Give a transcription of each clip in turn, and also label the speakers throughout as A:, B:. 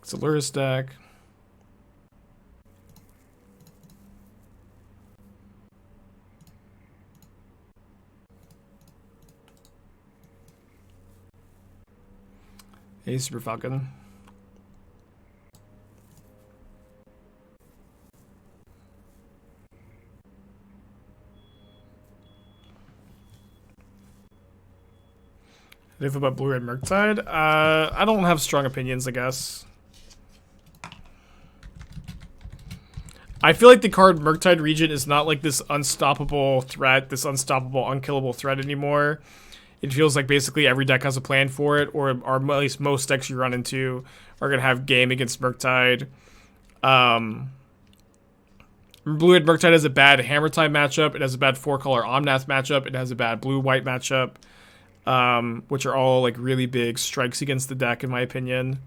A: It's a Lurrus deck. Hey, Super Falcon. If about Blue-Red Murktide, I don't have strong opinions, I guess. I feel like the card Murktide Regent is not like this unstoppable threat, this unstoppable, unkillable threat anymore. It feels like basically every deck has a plan for it, or at least most decks you run into are going to have game against Murktide. Blue-Red Murktide has a bad Hammer Time matchup. It has a bad 4-color Omnath matchup. It has a bad Blue-White matchup, which are all like really big strikes against the deck, in my opinion.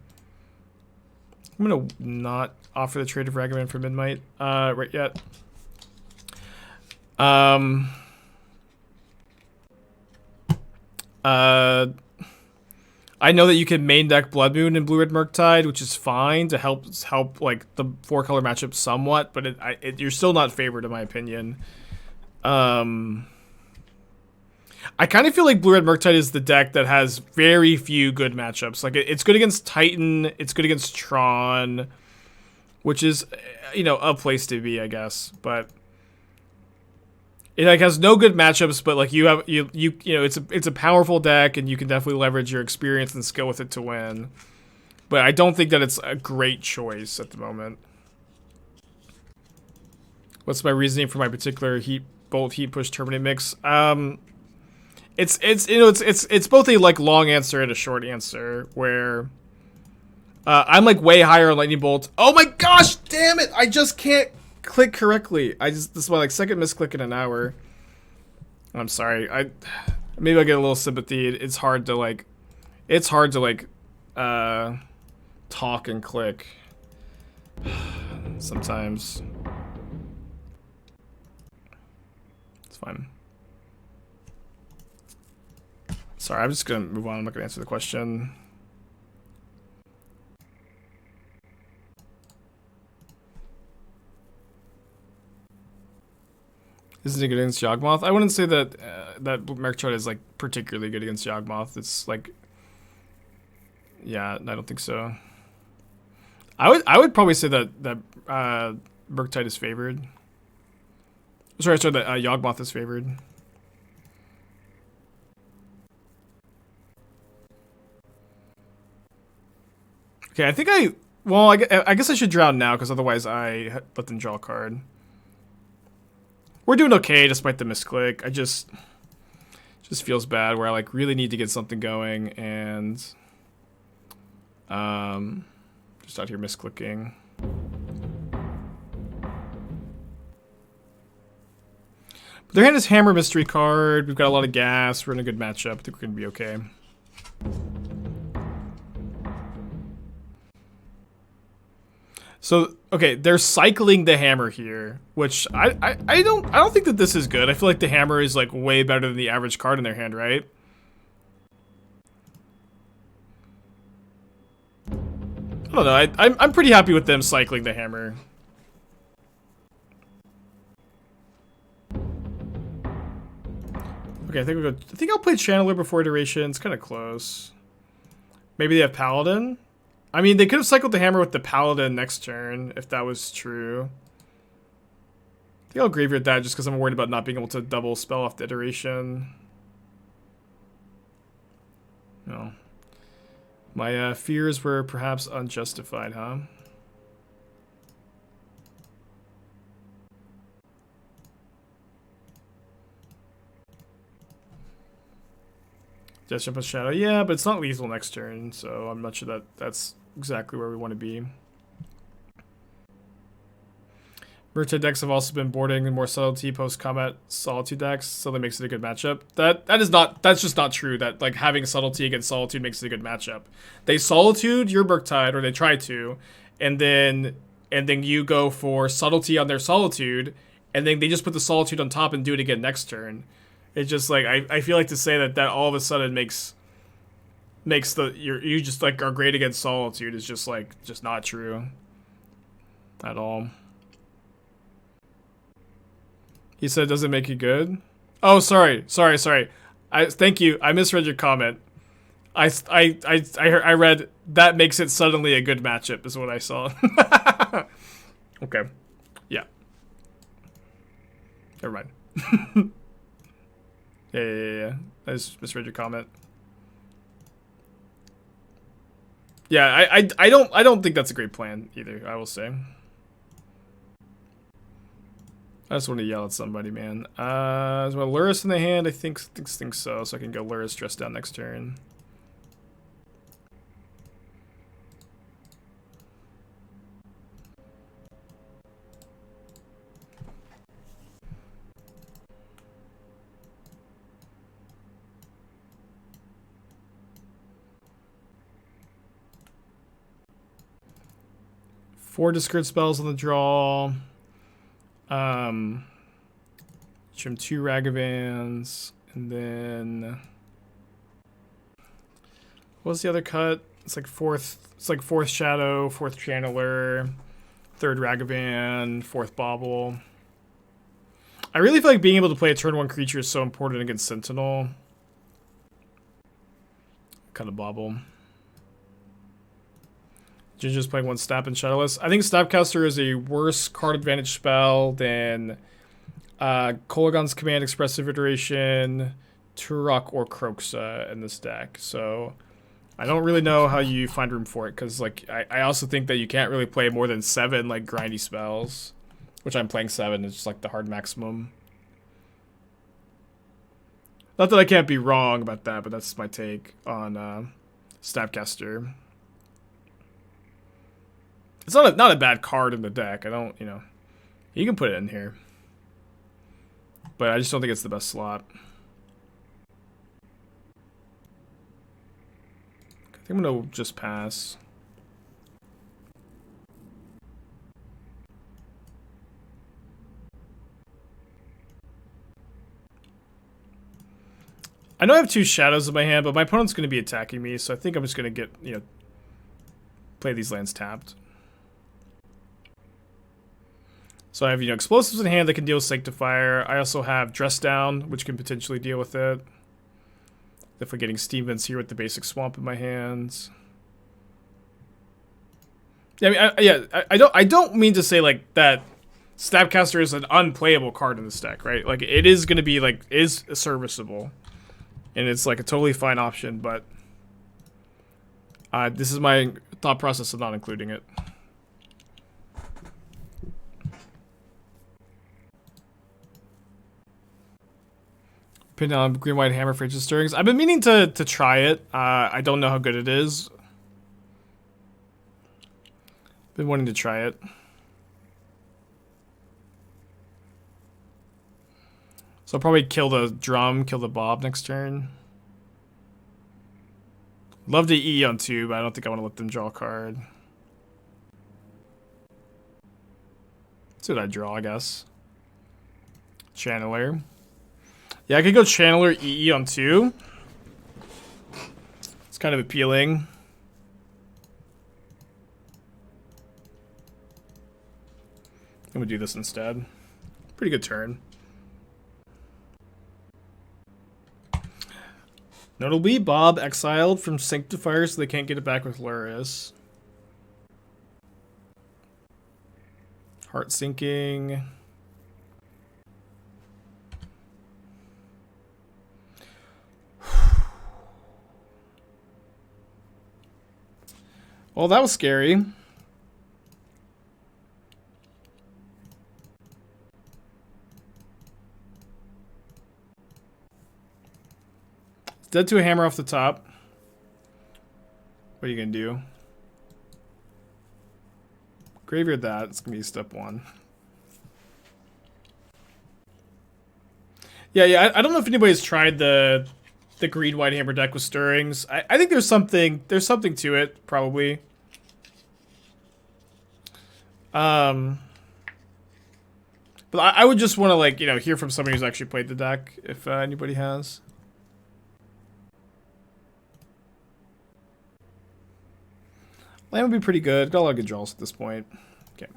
A: I'm going to not offer the trade of Ragavan for Midnight right yet. I know that you can main deck Blood Moon and Blue-Red Murktide, which is fine to help like the 4-color matchup somewhat, but you're still not favored in my opinion. I kind of feel like Blue-Red Murktide is the deck that has very few good matchups. Like it's good against Titan, it's good against Tron, which is, you know, a place to be, I guess, but it like has no good matchups, but like you know it's a powerful deck and you can definitely leverage your experience and skill with it to win. But I don't think that it's a great choice at the moment. What's my reasoning for my particular bolt heat push Terminate mix? It's both a like long answer and a short answer where I'm like way higher on Lightning Bolt. Oh my gosh, damn it! I just can't click correctly. This is my like second misclick in an hour. I'm sorry. Maybe I get a little sympathy. It's hard to talk and click sometimes. It's fine. Sorry, I'm just gonna move on. I'm not gonna answer the question. Isn't it good against Yawgmoth? I wouldn't say that that Murktide is like particularly good against Yawgmoth. It's like, yeah, I don't think so. I would probably say that Murktide is favored. Sorry, that Yawgmoth is favored. Okay, I think I guess I should drown now because otherwise I let them draw a card. We're doing okay despite the misclick. I just feels bad where I like really need to get something going and just out here misclicking. But their hand is Hammer Mystery card. We've got a lot of gas. We're in a good matchup. I think we're gonna be okay. So okay, they're cycling the hammer here, which I don't think that this is good. I feel like the hammer is like way better than the average card in their hand, right? I don't know. I'm pretty happy with them cycling the hammer. Okay, I think I'll play Channeler before Iteration. It's kind of close. Maybe they have Paladin. I mean, they could have cycled the hammer with the Paladin next turn, if that was true. I think I'll graveyard that just because I'm worried about not being able to double spell off the Iteration. No. My fears were perhaps unjustified, huh? Just jump a Shadow. Yeah, but it's not lethal next turn, so I'm not sure that that's exactly where we want to be. Murktide decks have also been boarding more subtlety post-combat Solitude decks, so that makes it a good matchup. That's just not true, that like having subtlety against Solitude makes it a good matchup. They Solitude your Murktide, or they try to, and then you go for subtlety on their Solitude, and then they just put the Solitude on top and do it again next turn. It's just like I feel like to say that all of a sudden makes makes you just like are great against Solitude is just like just not true at all. He said, "Does it make you good?" Oh, sorry. Thank you. I misread your comment. I read that makes it suddenly a good matchup is what I saw. Okay. Yeah. Never mind. Yeah. I just misread your comment. Yeah, I don't think that's a great plan either, I will say. I just want to yell at somebody, man. Is my Lurrus in the hand? I think so. So I can go Lurrus dress down next turn. Four discard spells on the draw. Trim 2 Ragavans, and then what was the other cut? It's like fourth Shadow, fourth Channeler, third Ragavan, fourth Bauble. I really feel like being able to play a turn 1 creature is so important against Sentinel. Kind of Bauble. Ginger's playing 1 Snap and Shadowless. I think Snapcaster is a worse card advantage spell than Kolaghan's Command, Expressive Iteration, Tourach, or Kroxa in this deck. So I don't really know how you find room for it, because like I also think that you can't really play more than 7 like grindy spells, which I'm playing 7. It's just like the hard maximum. Not that I can't be wrong about that, but that's my take on Snapcaster. It's not a bad card in the deck. I don't, you can put it in here. But I just don't think it's the best slot. I think I'm going to just pass. I know I have 2 shadows in my hand, but my opponent's going to be attacking me, so I think I'm just going to get, play these lands tapped. So I have, explosives in hand that can deal with Sanctifier. I also have Dress Down, which can potentially deal with it. If we're getting Steam Vents here with the basic Swamp in my hands. Yeah, I don't mean to say like that Snapcaster is an unplayable card in this deck, right? Like it is going to be like is serviceable, and it's like a totally fine option. But this is my thought process of not including it. Pin down green-white hammer for ancient stirrings. I've been meaning to try it. I don't know how good it is. Been wanting to try it. So I'll probably kill the drum, kill the bob next turn. Love to E on 2, but I don't think I want to let them draw a card. Let's see what I draw, I guess. Channeler. Yeah, I could go Channeler EE on 2. It's kind of appealing. I'm gonna do this instead. Pretty good turn. Notably, Bob exiled from Sanctifier, so they can't get it back with Lurrus. Heart sinking. Well, that was scary. Dead to a hammer off the top. What are you gonna do? Graveyard that. It's gonna be step 1. Yeah. I don't know if anybody's tried the green white hammer deck with stirrings. I think there's something to it, probably. But I would just want to like, hear from somebody who's actually played the deck if anybody has. Land would be pretty good. Got a lot of good draws at this point. Okay.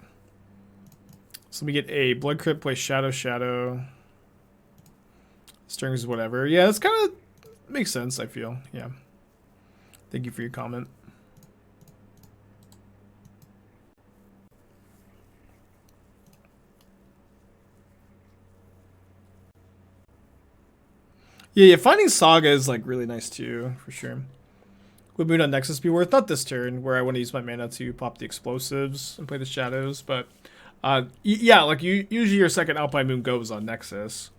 A: So let me get a Blood Crypt, play Shadow, Shadow. Strings, whatever. Yeah, that's kind of makes sense, I feel. Yeah. Thank you for your comment. Yeah, finding Saga is like really nice too, for sure. Would Moon on Nexus be worth? Not this turn, where I want to use my mana to pop the explosives and play the shadows, but yeah, like usually your second Alpine Moon goes on Nexus.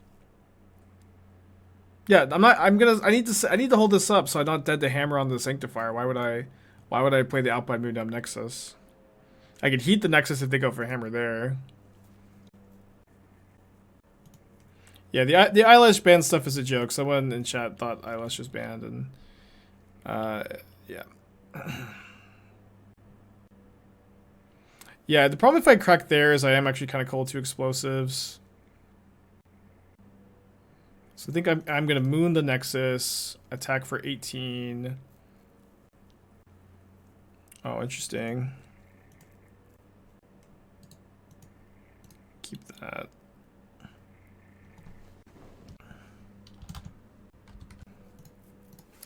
A: Yeah, I need to hold this up so I'm not dead to hammer on the Sanctifier. Why would I play the Alpine Moon on Nexus? I could heat the Nexus if they go for hammer there. Yeah, the eyelash ban stuff is a joke. Someone in chat thought eyelash was banned, and yeah. Yeah, the problem if I crack there is I am actually kind of cold to explosives. So I think I'm gonna moon the Nexus, attack for 18. Oh, interesting. Keep that.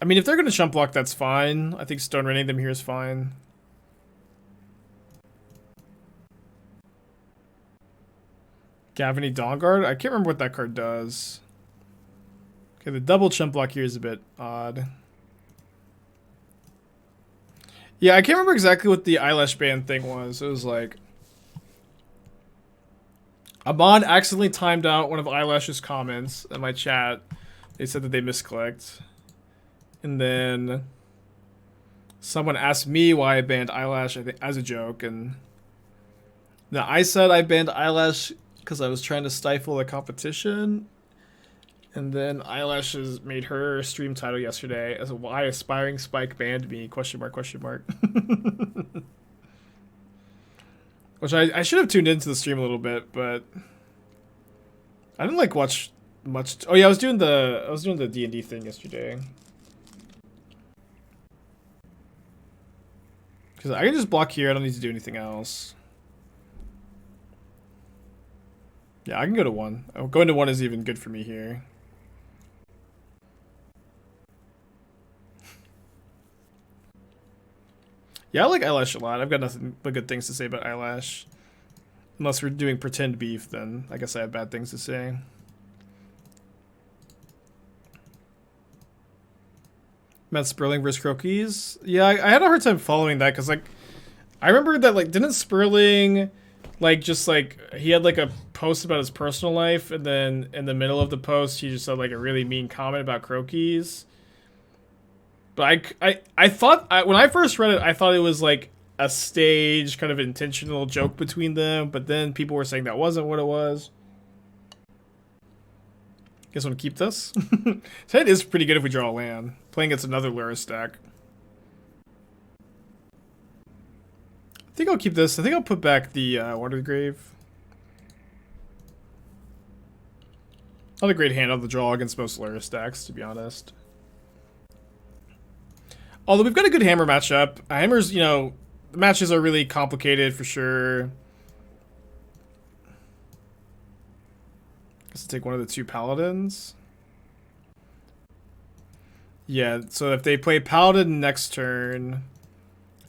A: I mean, if they're gonna chump block, that's fine. I think stone raining them here is fine. Gavany Dawnguard? I can't remember what that card does. Okay, the double chump block here is a bit odd. Yeah, I can't remember exactly what the eyelash ban thing was. It was like Ahmad accidentally timed out one of Eyelash's comments in my chat. They said that they misclicked. And then someone asked me why I banned Eyelash, I think, as a joke. And now I said I banned Eyelash because I was trying to stifle the competition. And then Eyelash has made her stream title yesterday as why Aspiring Spike banned me, question mark, question mark. Which I should have tuned into the stream a little bit, but I didn't like watch much. Oh yeah, I was doing the D&D thing yesterday. Because I can just block here, I don't need to do anything else. Yeah, I can go to 1. Oh, going to 1 is even good for me here. Yeah, I like Eyelash a lot. I've got nothing but good things to say about Eyelash. Unless we're doing pretend beef, then I guess I have bad things to say. Matt Sperling versus Croquis. Yeah, I had a hard time following that because, like, I remember that, like, didn't Sperling, like, just, like, he had, like, a post about his personal life, and then in the middle of the post, he just had, like, a really mean comment about Croquis. But I thought, when I first read it, I thought it was, like, a stage, kind of intentional joke between them, but then people were saying that wasn't what it was. Guess I want to keep this. So it is pretty good if we draw a land. Playing against another Lurrus deck. I think I'll keep this. I think I'll put back the Watery Grave. Not a great hand on the draw against most Lurrus decks, to be honest. Although we've got a good hammer matchup. Hammers, you know, the matches are really complicated for sure. Guess I'll take one of the 2 paladins. Yeah, so if they play paladin next turn,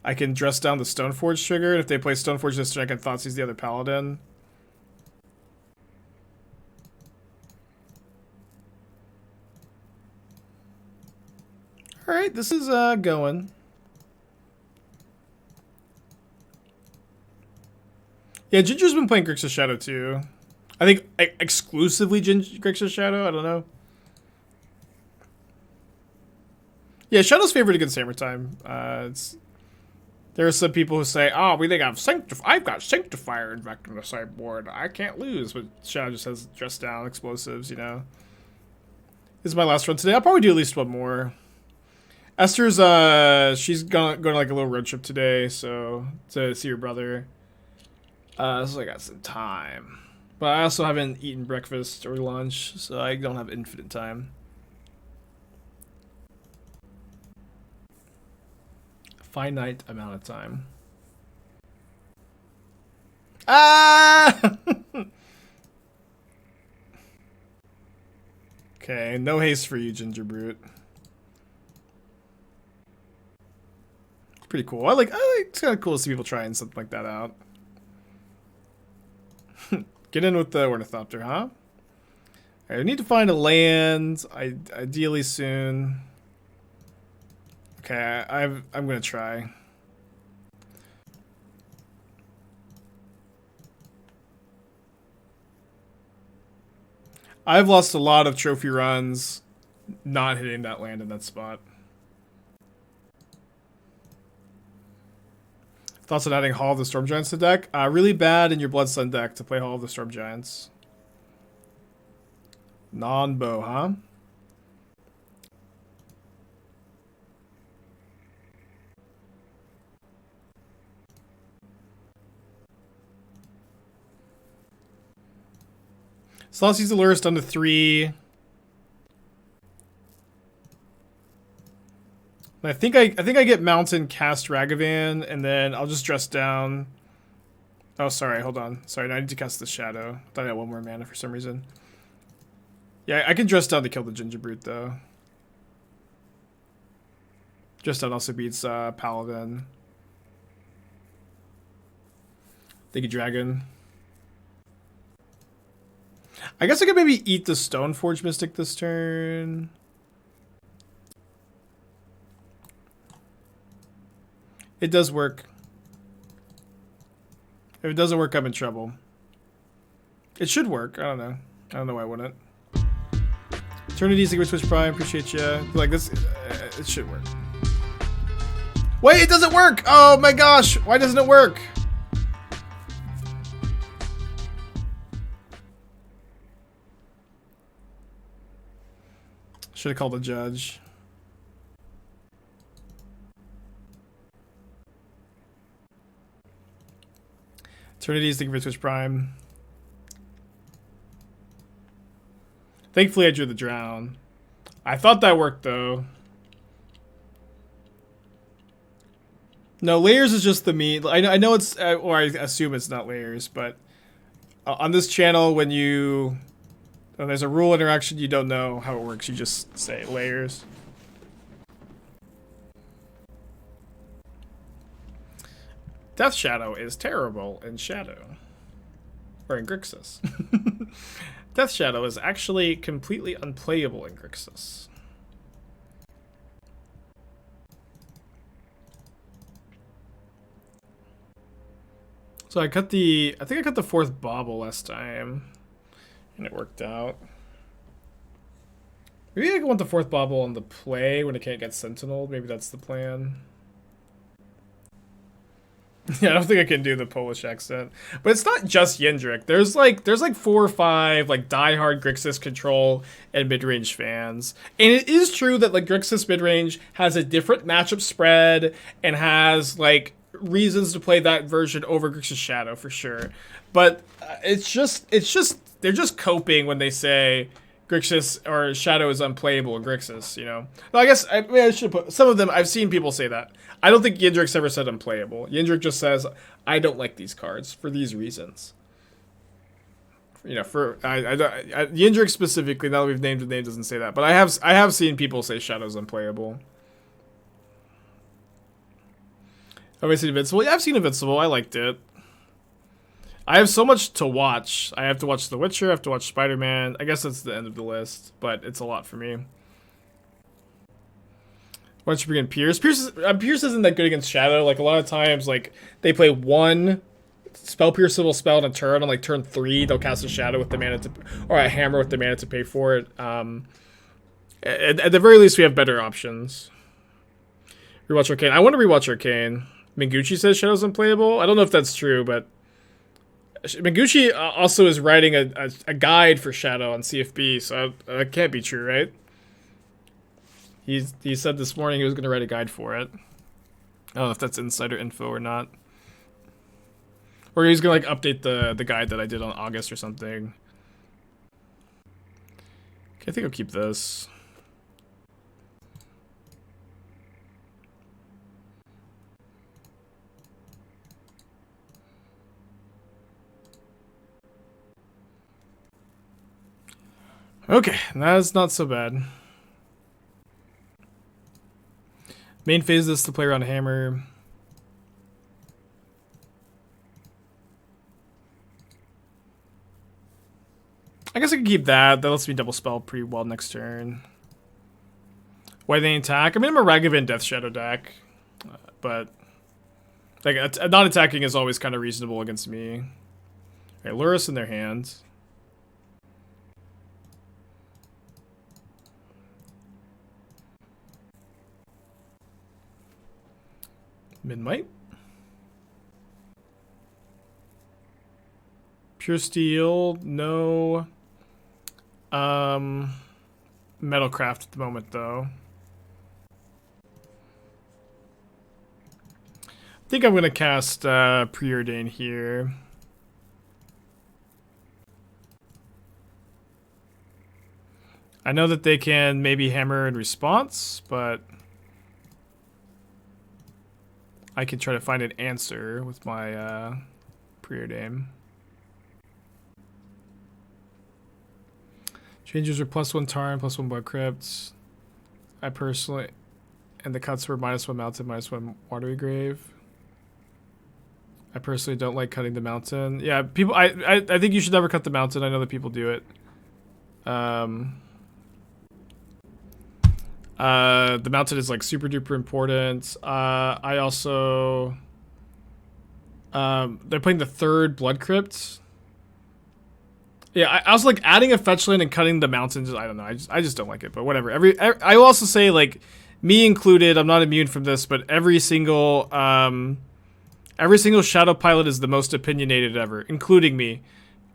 A: I can dress down the Stoneforge trigger. And if they play Stoneforge this turn, I can Thoughtseize the other paladin. Alright, this is going. Yeah, Ginger's been playing Grixis Shadow too. I think exclusively Grixis Shadow, I don't know. Yeah, Shadow's favored against Hammer Time. There are some people who say, oh, we think I've got Sanctifier invect in the sideboard. I can't lose. But Shadow just has dress down explosives, you know. This is my last run today. I'll probably do at least one more. Esther's, she's going to like a little road trip today, so to see her brother. So I got some time. But I also haven't eaten breakfast or lunch, so I don't have infinite time. finite amount of time. Ah! Okay, no haste for you, Ginger Brute. It's pretty cool. I like it's kind of cool to see people trying something like that out. Get in with the Ornithopter, huh? I need to find a land, ideally soon. Okay, I'm gonna try. I've lost a lot of trophy runs not hitting that land in that spot. Thoughts on adding Hall of the Storm Giants to deck? Really bad in your Bloodstained deck to play Hall of the Storm Giants. Non-bow, huh? Thoughtseize the Lurrus down to 3. I think I get Mountain, cast Ragavan, and then I'll just dress down. Oh, sorry, hold on. Sorry, I need to cast the Shadow. Thought I had one more mana for some reason. Yeah, I can dress down to kill the Ginger Brute, though. Dress down also beats Paladin. Thank you, Dragon. I guess I could maybe eat the Stoneforge Mystic this turn. It does work. If it doesn't work, I'm in trouble. It should work. I don't know. I don't know why I wouldn't. Eternity, Secret Switch Prime. Appreciate you. Like this, it should work. Wait, it doesn't work! Oh my gosh! Why doesn't it work? Should have called a judge. Eternity is thinking for Twitch Prime. Thankfully, I drew the drown. I thought that worked though. No, layers is just the meat. I know it's, or I assume it's not layers, but on this channel, when there's a rule interaction, you don't know how it works. You just say layers. Death Shadow is terrible in Shadow. Or in Grixis. Death Shadow is actually completely unplayable in Grixis. So I think I cut the 4th Bauble last time. And it worked out. Maybe I want the 4th Bauble on the play when it can't get Sentineled. Maybe that's the plan. Yeah, I don't think I can do the Polish accent. But it's not just Yendrick. There's like 4 or 5 like diehard Grixis control and mid-range fans. And it is true that like Grixis mid-range has a different matchup spread and has like reasons to play that version over Grixis Shadow for sure. But it's just they're just coping when they say Grixis or Shadow is unplayable in Grixis, you know. Well, I guess I should put some of them. I've seen people say that. I don't think Yendrick's ever said unplayable. Yendrick just says, I don't like these cards for these reasons. You know, Yendrick specifically, now that we've named the name, doesn't say that. But I have seen people say Shadow's unplayable. Have I seen Invincible? Yeah, I've seen Invincible. I liked it. I have so much to watch. I have to watch The Witcher. I have to watch Spider-Man. I guess that's the end of the list, but it's a lot for me. Why don't you bring in Pierce? Pierce isn't that good against Shadow. Like, a lot of times, like, they play one spell pierceable spell on a turn. On, like, turn 3, they'll cast a Shadow with the mana to... Or a Hammer with the mana to pay for it. At the very least, we have better options. Rewatch Arcane. I want to rewatch Arcane. Minguchi says Shadow's unplayable. I don't know if that's true, but... Minguchi also is writing a guide for Shadow on CFB, so that can't be true, right? He said this morning he was going to write a guide for it. I don't know if that's insider info or not. Or he's going to like update the guide that I did on August or something. Okay, I think I'll keep this. Okay, that's not so bad. Main phase is to play around hammer. I guess I can keep that. That lets me double spell pretty well next turn. Why they attack? I mean, I'm a Ragavan Death Shadow deck, but like not attacking is always kind of reasonable against me. Okay, Lurrus in their hands. Midnight. Pure Steel, no. Metalcraft at the moment, though. I think I'm gonna cast Preordain here. I know that they can maybe hammer in response, but I can try to find an answer with my Preordain. Changes are +1 Tarn, +1 Blood Crypt. I personally, and the cuts were -1 Mountain, -1 Watery Grave. I personally don't like cutting the mountain. Yeah, people. I think you should never cut the mountain. I know that people do it. The mountain is like super duper important. I also. They're playing the 3rd Blood Crypt. Yeah, I was like adding a fetch land and cutting the mountains. I don't know. I just don't like it. But whatever. I will also say, like, me included. I'm not immune from this, but every single shadow pilot is the most opinionated ever, including me.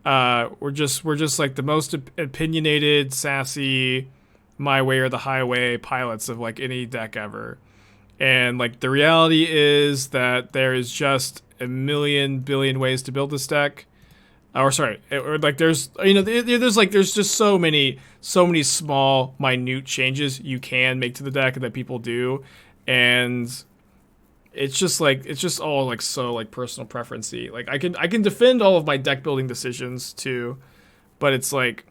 A: We're just like the most opinionated, sassy, my way or the highway pilots of like any deck ever. And like the reality is that there is just a million billion ways to build this deck. Or sorry, or like there's there's just so many small minute changes you can make to the deck that people do, and it's just all like so like personal preference-y. Like I can defend all of my deck building decisions too, but it's like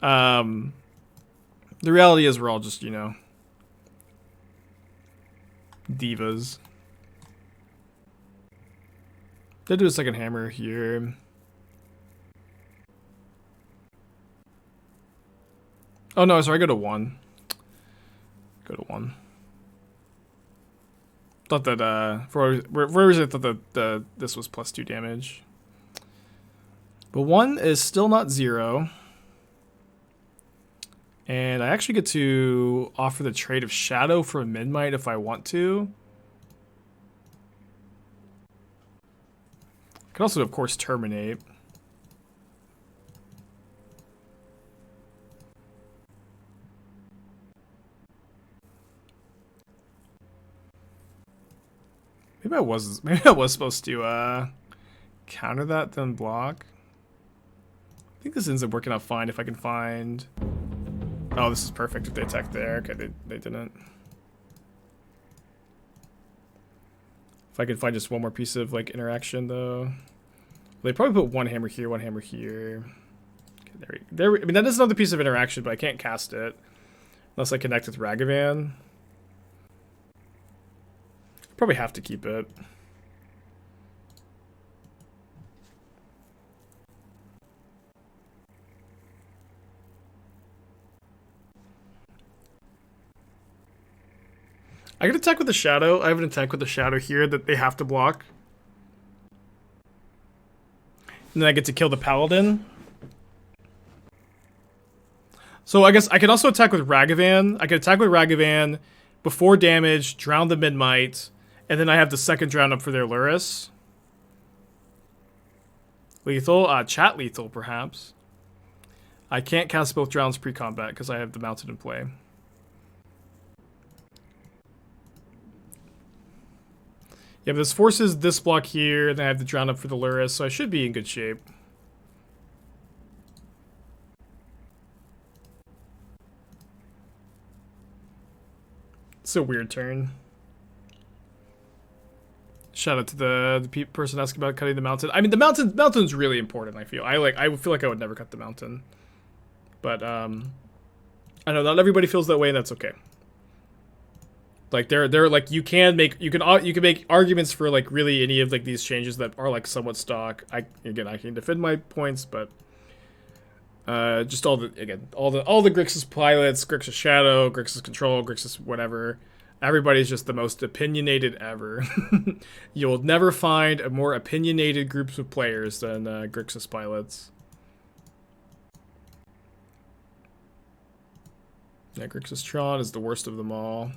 A: the reality is we're all just, you know, divas. They do a second hammer here. Oh no, sorry, I go to 1. Go to 1. Thought that for whatever reason I thought that this was +2 damage. But 1 is still not 0. And I actually get to offer the trade of Shadow for a Midnight if I want to. I could also, of course, Terminate. Maybe I was supposed to counter that, then block. I think this ends up working out fine if I can find. Oh, this is perfect if they attack there. Okay, they didn't. If I can find just one more piece of like interaction though. They probably put one hammer here, one hammer here. Okay, there. I mean, that is another piece of interaction, but I can't cast it unless I connect with Ragavan. Probably have to keep it. I can attack with the Shadow. I have an attack with the Shadow here that they have to block. And then I get to kill the Paladin. So I guess I can also attack with Ragavan. I can attack with Ragavan before damage, drown the Midnight, and then I have the second drown up for their Lurrus. Lethal? Chat lethal, perhaps. I can't cast both drowns pre-combat because I have the Mounted in play. Yeah, but this forces this block here, and then I have the drown up for the Lurrus, so I should be in good shape. It's a weird turn. Shout out to the person asking about cutting the mountain. I mean, the mountain's really important. I feel like I would never cut the mountain. But I know not everybody feels that way, and that's okay. Like they're like you can make arguments for like really any of like these changes that are like somewhat stock. I can defend my points, but just all the Grixis pilots, Grixis Shadow, Grixis Control, Grixis whatever. Everybody's just the most opinionated ever. You'll never find a more opinionated groups of players than Grixis pilots. Yeah, Grixis Tron is the worst of them all.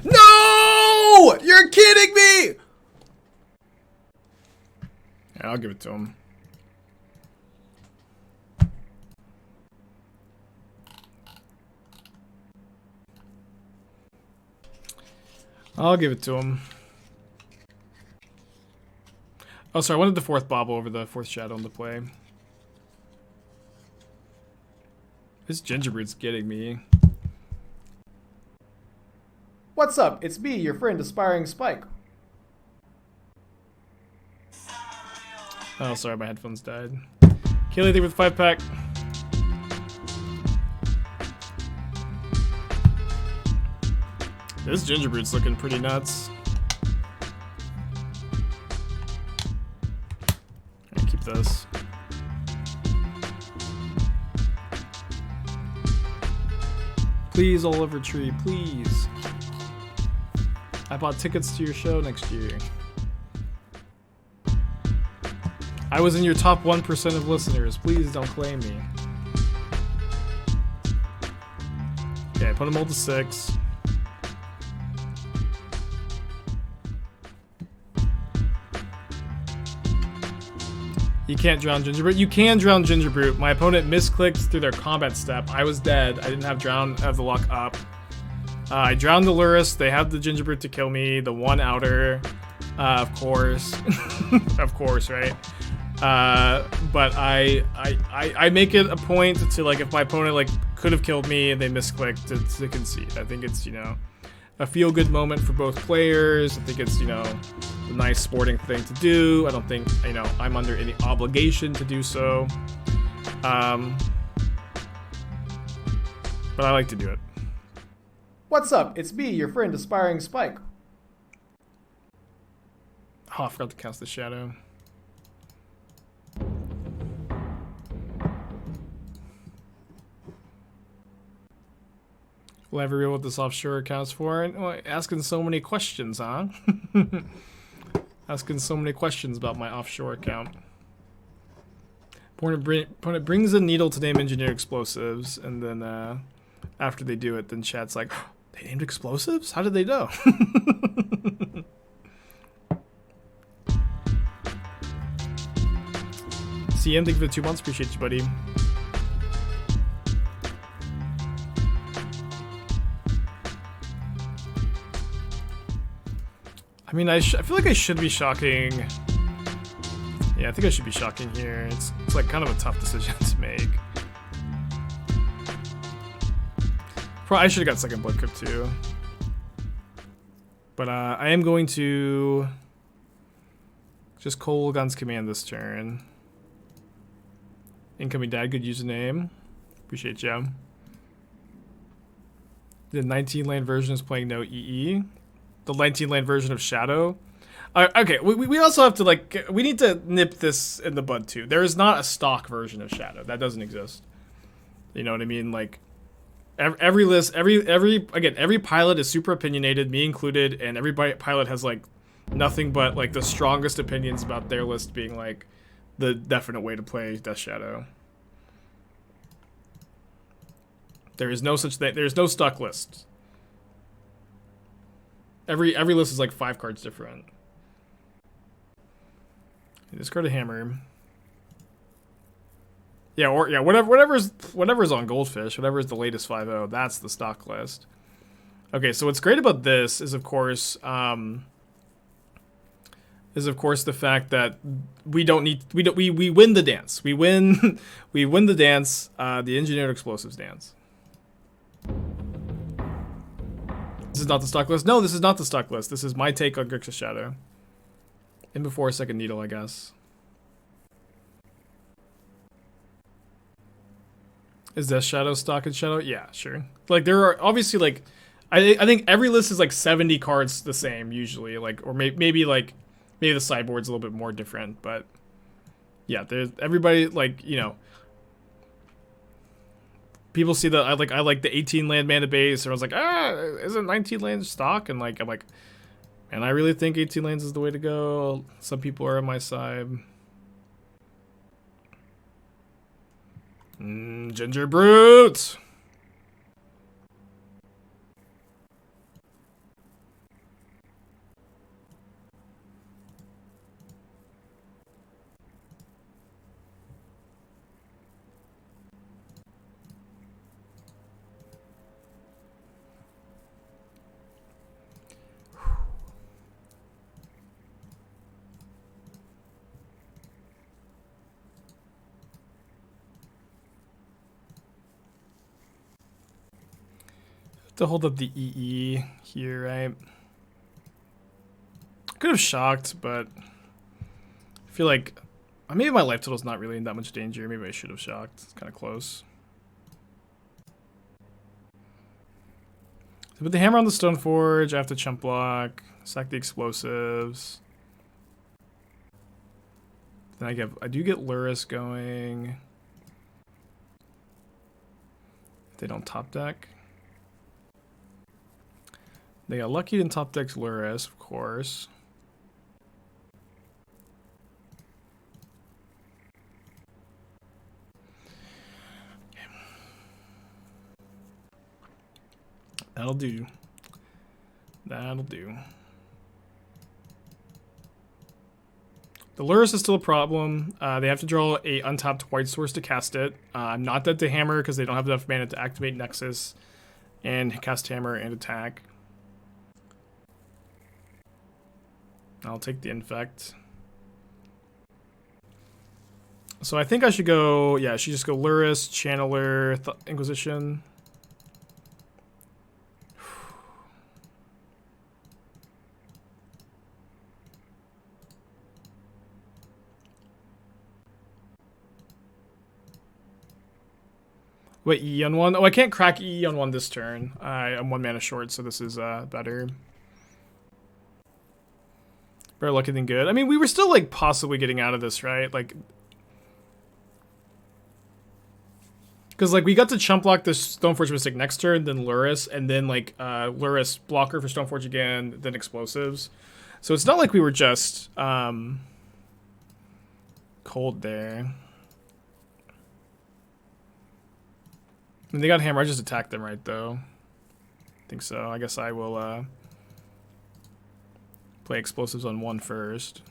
A: No! You're kidding me! Yeah, I'll give it to him. I'll give it to him. Oh, sorry, I wanted the 4th Bauble over the 4th Shadow into play. This Gingerbread's getting me.
B: What's up? It's me, your friend Aspiring Spike.
A: Oh, sorry, my headphones died. Kill anything with 5-pack. This Gingerbread's looking pretty nuts. I'll keep this. Please, Oliver Tree, please. I bought tickets to your show next year. I was in your top 1% of listeners. Please don't claim me. Okay, put them all to 6. You can't drown Gingerbread. You can drown Gingerbread. My opponent misclicked through their combat step. I was dead. I didn't have the luck up. I drowned the Lurrus. They have the Gingerbread to kill me. The 1 outer, of course. Of course, right? But I make it a point to, like, if my opponent, like, could have killed me and they misclicked, to concede. I think it's, you know, a feel-good moment for both players. I think it's, you know, a nice sporting thing to do. I don't think, you know, I'm under any obligation to do so. But I like to do it.
B: What's up? It's me, your friend Aspiring Spike.
A: Oh, I forgot to cast the Shadow. Will I ever reveal what this offshore accounts for? Oh, asking so many questions, huh? Asking so many questions about my offshore account. Opponent brings a needle to name engineer explosives, and then after they do it, then chat's like, oh, they named explosives? How did they know? CM, thank you for the 2 months. Appreciate you, buddy. I mean, I feel like I should be shocking. Yeah, I think I should be shocking here. It's like kind of a tough decision to make. Probably I should have got second Blood Crypt too. But I am going to just Kolaghan's command this turn. Incoming dad, good username. Appreciate you. The 19-lane version is playing no EE. The 19-lane version of Shadow. Okay, we also have to, like, we need to nip this in the bud too. There is not a stock version of Shadow. That doesn't exist. You know what I mean? Like, every list, every pilot is super opinionated, me included, and every pilot has, like, nothing but, like, the strongest opinions about their list being, like, the definite way to play Death Shadow. There is no such thing. There's no stock list. Every list is like 5 cards different. Discard a hammer. Yeah, or yeah, whatever's on Goldfish, whatever's the latest 5.0, that's the stock list. Okay, so what's great about this is of course the fact that we win the dance. We win the dance, the engineered explosives dance. This is not the stock list. No, this is not the stock list. This is my take on Grixis Shadow. In before second needle, I guess. Is that Shadow stock and Shadow? Yeah, sure. Like there are obviously like, I think every list is like 70 cards the same usually. Like or maybe the sideboard's a little bit more different, but yeah, there's everybody like people see the I like the 18 land mana base, and I was like isn't 19 lands stock? And like I'm like, and I really think 18 lands is the way to go. Some people are on my side. Ginger Brute. To hold up the EE here, right? Could have shocked, but I feel like maybe my life total's not really in that much danger. Maybe I should have shocked. It's kind of close. So put the hammer on the Stoneforge. I have to chump block, sack the explosives. Then I do get Lurrus going. They don't top deck. They got lucky in top deck's Lurrus, of course. Okay. That'll do. That'll do. The Lurrus is still a problem. They have to draw a untapped white source to cast it. I'm not dead to hammer because they don't have enough mana to activate Nexus and cast hammer and attack. I'll take the infect. So I think I should go, yeah, I should just go Lurrus, Channeler, Inquisition. Wait, E on 1? Oh, I can't crack E on 1 this turn. I'm 1 mana short, so this is better. Better lucky than good. I mean, we were still, like, possibly getting out of this, right? Like, because, like, we got to chump block this Stoneforge Mystic next turn, then Lurrus, and then, like, Lurrus blocker for Stoneforge again, then Explosives. So it's not like we were just cold there. And they got hammer. I just attacked them, right, though? I think so. I guess I will play Explosives on 1 first.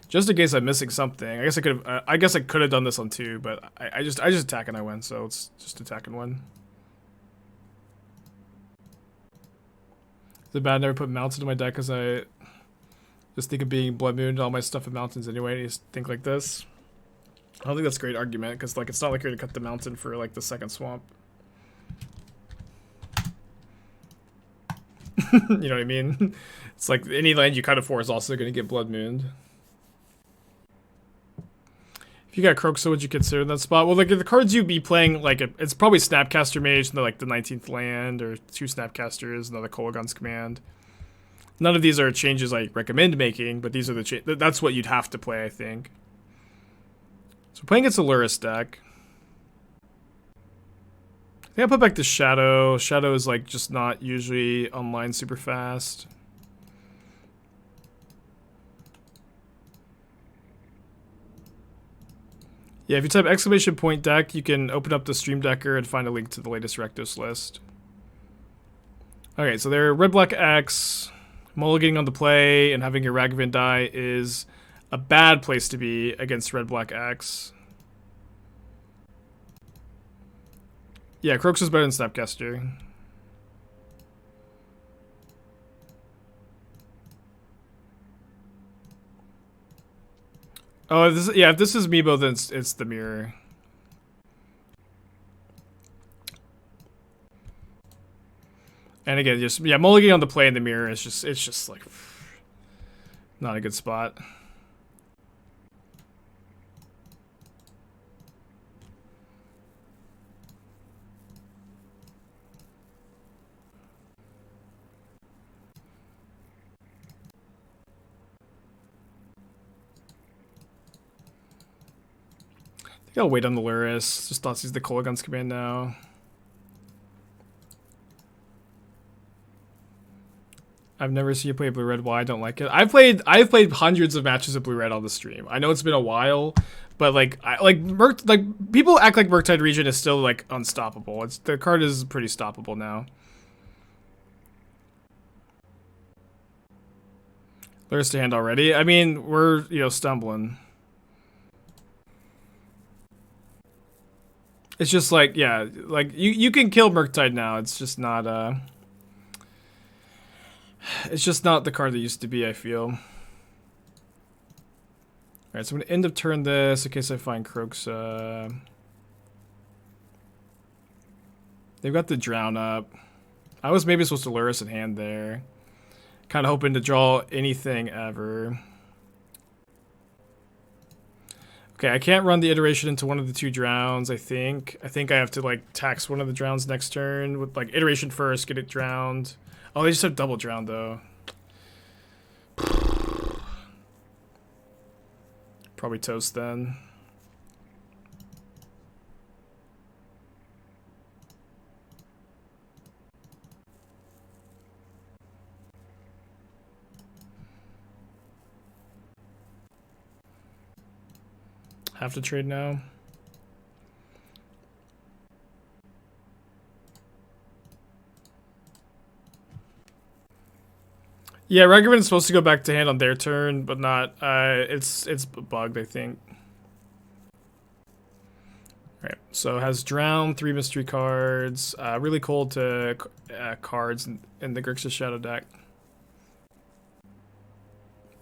A: Just in case I'm missing something. I guess I could have done this on 2, but I just attack and I win, so it's just attack and win. Is it bad I never put mountains in my deck because I just think of being Blood Moon and all my stuff in mountains anyway? You just think like this. I don't think that's a great argument because like it's not like you're gonna cut the mountain for like the second swamp. You know what I mean? It's like any land you cut it for is also gonna get Blood Mooned. If you got Kroxa, would you consider that spot? Well, like the cards you'd be playing, like it's probably Snapcaster Mage, and like the 19th land, or 2 Snapcasters, another Kolaghan's Command. None of these are changes I recommend making, but these are the that's what you'd have to play, I think. So playing against a Lurrus deck. I think I put back the Shadow. Shadow is like just not usually online super fast. Yeah, if you type exclamation point deck, you can open up the Stream Decker and find a link to the latest Rectos list. Okay, so they're red black X. Mulliganing on the play and having your Ragavan die is a bad place to be against red black X. Yeah, Kroxa's better than Snapcaster. Oh, if this is Meebo, then it's the mirror. And again, just mulliganing on the play in the mirror is it's just like Not a good spot. I think I'll wait on the Lurrus. Just Thoughtseize the Kolaghan's command now. I've never seen you play blue-red. Why I don't like it. I've played hundreds of matches of blue-red on the stream. I know it's been a while, but like people act like Murktide Region is still like unstoppable. The card is pretty stoppable now. Lurrus to hand already. I mean, we're stumbling. It's just like, yeah, like you can kill Murktide now. It's just not it's just not the card that used to be, I feel. Alright, so I'm gonna end of turn this in case I find Kroxa. They've got the Drown up. I was maybe supposed to Lurrus in hand there. Kinda hoping to draw anything ever. Okay, I can't run the iteration into one of the two drowns, I think. I think I have to like tax one of the drowns next turn with like iteration first, get it drowned. Oh, they just have double drown though. Probably toast then. Have to trade now. Yeah, Ragavan is supposed to go back to hand on their turn, but not. It's bugged, I think. Alright, so it has Drown, 3 mystery cards. Really cold to cards in the Grixis Shadow deck.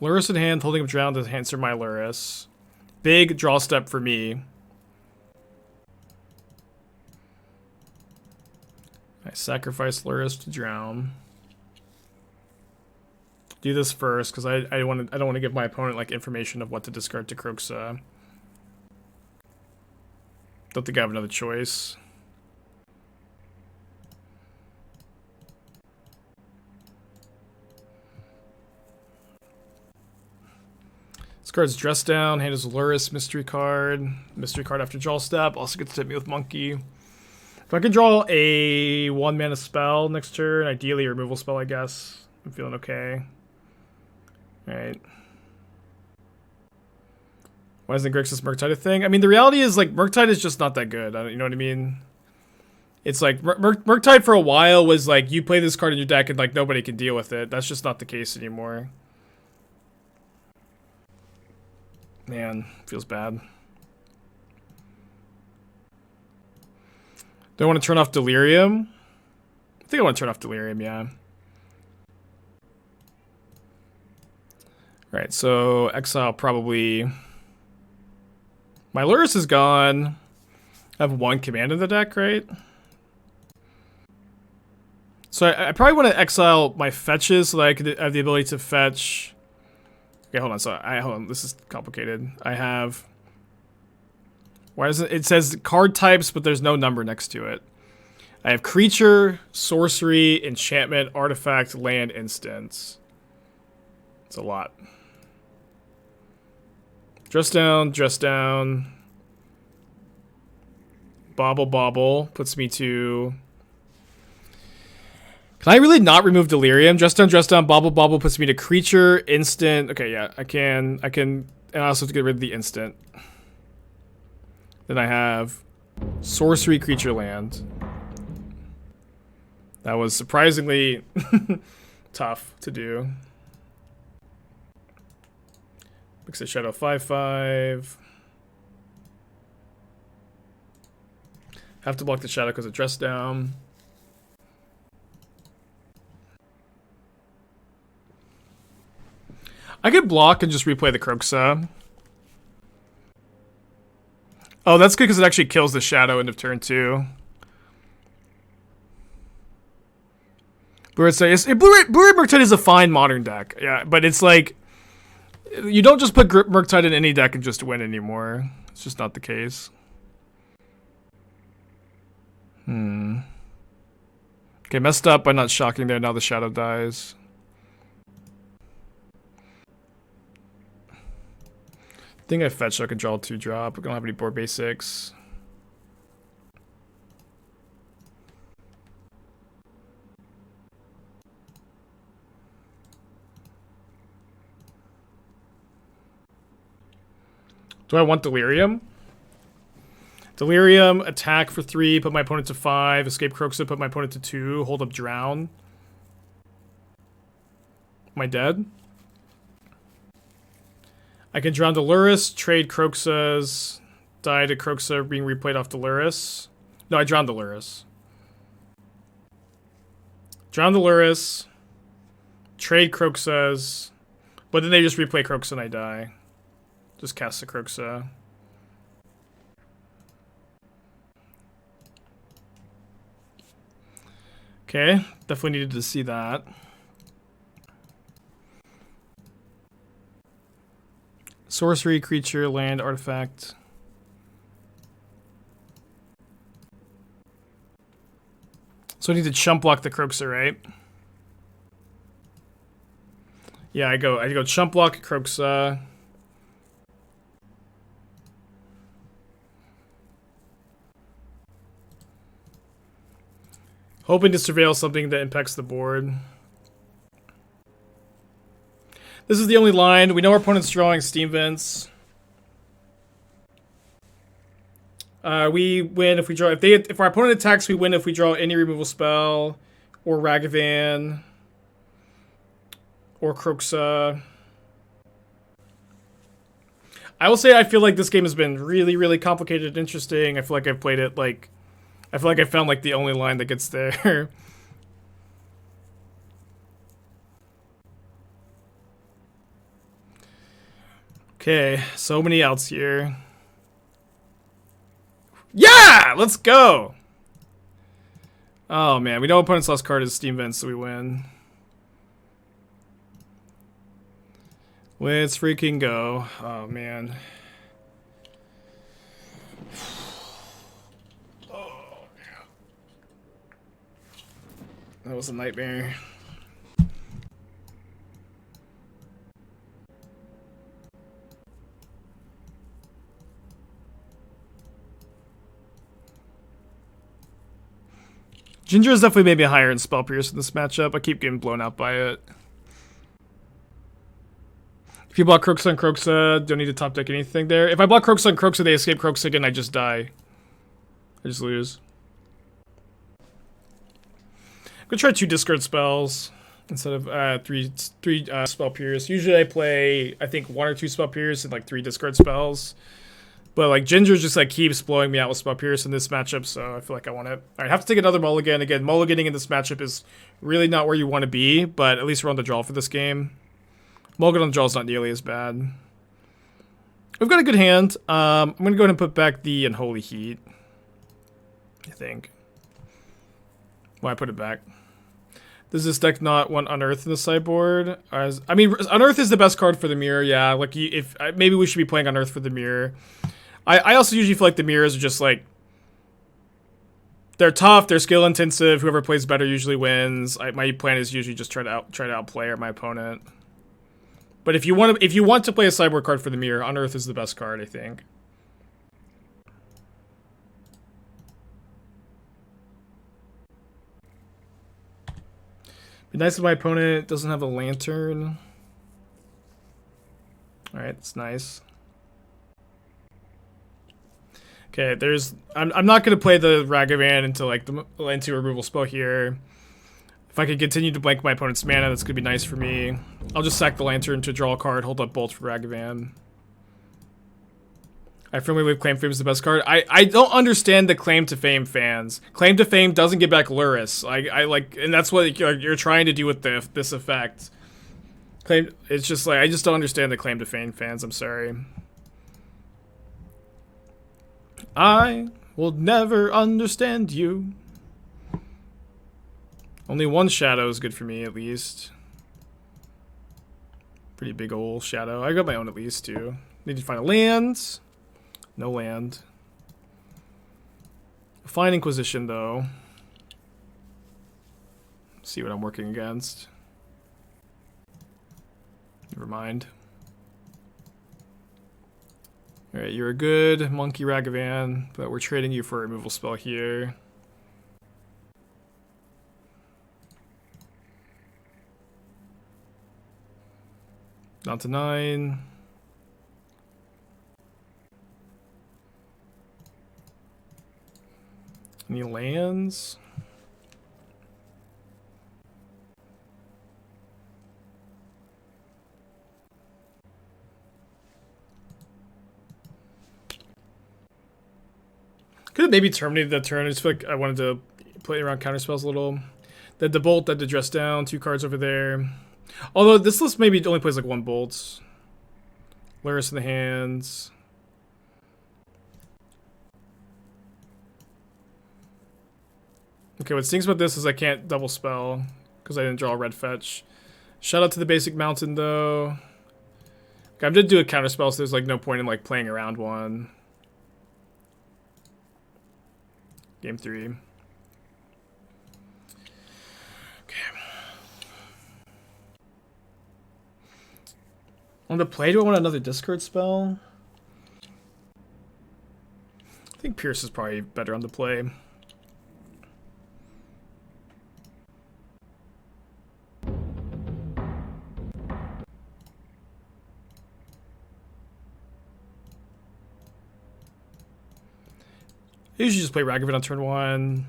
A: Lurrus in hand, holding up Drown to answer my Lurrus. Big draw step for me. I sacrifice Lurrus to Drown. Do this first because I don't want to give my opponent like information of what to discard to Kroxa. Don't think I have another choice. This card's Dress Down. Hand is Lurrus, mystery card. Mystery card after draw step. Also gets to hit me with Monkey. If I can draw a 1-mana spell next turn, ideally a removal spell, I guess. I'm feeling okay. Alright. Why isn't Grixis Murktide a thing? I mean, the reality is, like, Murktide is just not that good. You know what I mean? It's like, Murktide for a while was like, you play this card in your deck and, like, nobody can deal with it. That's just not the case anymore. Man, feels bad. Do I want to turn off Delirium? I think I want to turn off Delirium, yeah. Right, so exile probably. My Lurrus is gone. I have 1 command in the deck, right? So I probably want to exile my fetches so that I could have the ability to fetch. Okay, hold on. So hold on. This is complicated. I have. Why does it says card types, but there's no number next to it. I have creature, sorcery, enchantment, artifact, land, instants. It's a lot. Dress down, dress down. Bauble, bauble puts me to. Can I really not remove Delirium? Dress down, bauble, bauble puts me to creature, instant. Okay, yeah, I can, and I also have to get rid of the instant. Then I have sorcery, creature, land. That was surprisingly tough to do. Mix a Shadow 5/5. Have to block the shadow because it dressed down. I could block and just replay the Kroxa. Oh, that's good because it actually kills the shadow end of turn 2. Blue-Red Murktide is a fine modern deck. Yeah, but it's like You don't just put Murktide in any deck and just win anymore. It's just not the case. Okay, messed up by not shocking there. Now the shadow dies. I think I fetched so I can draw a 2-drop. We don't have any board basics. Do I want Delirium? Delirium, attack for 3, put my opponent to 5, escape Kroxa, put my opponent to 2, hold up Drown. Am I dead? I can drown the Lurrus, trade Kroxa's, die to Kroxa being replayed off the Lurrus. No, I drowned the Lurrus. Drown the Lurrus, trade Kroxa's, but then they just replay Kroxa and I die. Just cast the Kroxa. Okay, definitely needed to see that. Sorcery, creature, land, artifact. So I need to chump block the Kroxa, right? Yeah, I go chump block Kroxa. Hoping to surveil something that impacts the board. This is the only line. We know our opponent's drawing Steam Vents. We win if we draw. If our opponent attacks, we win if we draw any removal spell, or Ragavan, or Kroxa. I will say I feel like this game has been really, really complicated and interesting. I feel like I've played it like. I feel like I found like the only line that gets there. Okay, so many outs here. Yeah! Let's go! Oh man, we know opponent's last card is Steam Vents, so we win. Let's freaking go. Oh man. Oh, that was a nightmare. Ginger has definitely made me higher in Spell Pierce in this matchup. I keep getting blown out by it. If you block Kroxa and Kroxa, don't need to top deck anything there. If I block Kroxa and Kroxa, they escape Kroxa again, I just die. I just lose. I'm gonna try 2 discard spells instead of three Spell Pierce. Usually I play, I think, 1 or 2 Spell Pierce and like 3 discard spells. But like Ginger just like keeps blowing me out with Spell Pierce in this matchup, so I feel like I want it. Alright, I have to take another mulligan. Again, mulliganing in this matchup is really not where you want to be, but at least we're on the draw for this game. Mulligan on the draw is not nearly as bad. We've got a good hand. I'm gonna go ahead and put back the Unholy Heat. I think. Why put it back? Does this deck not want Unearth in the sideboard? I mean, Unearth is the best card for the mirror. Yeah, like if maybe we should be playing Unearth for the mirror. I also usually feel like the mirrors are just like they're tough, they're skill intensive. Whoever plays better usually wins. My plan is usually just try to outplay my opponent. But if you want to play a sideboard card for the mirror, Unearth is the best card, I think. Be nice if my opponent doesn't have a lantern. All right, that's nice. Okay, I'm not gonna play the Ragavan into like into a removal spell here. If I could continue to blank my opponent's mana, that's gonna be nice for me. I'll just sack the lantern to draw a card, hold up Bolt for Ragavan. I firmly believe Claim to Fame is the best card. I don't understand the Claim to Fame fans. Claim to Fame doesn't get back Lurrus. I like, and that's what you're trying to do with this effect. It's just like I just don't understand the Claim to Fame fans. I'm sorry. I will never understand you. Only 1 shadow is good for me, at least. Pretty big old shadow. I got my own at least too. Need to find a land. No land. Fine Inquisition though. See what I'm working against. Never mind. Alright, you're a good monkey Ragavan, but we're trading you for a removal spell here. Down to 9. Any lands? Could have maybe terminated that turn. I just feel like I wanted to play around counterspells a little. The bolt, that the dress down, 2 cards over there. Although this list maybe only plays like 1 bolt. Lurrus in the hands. Okay, what stinks about this is I can't double spell because I didn't draw a red fetch. Shout out to the basic mountain though. Okay, I'm gonna do a counterspell, so there's like no point in like playing around one. Game 3. On the play, do I want another discard spell? I think Pierce is probably better on the play. I usually just play Ragavan on turn 1.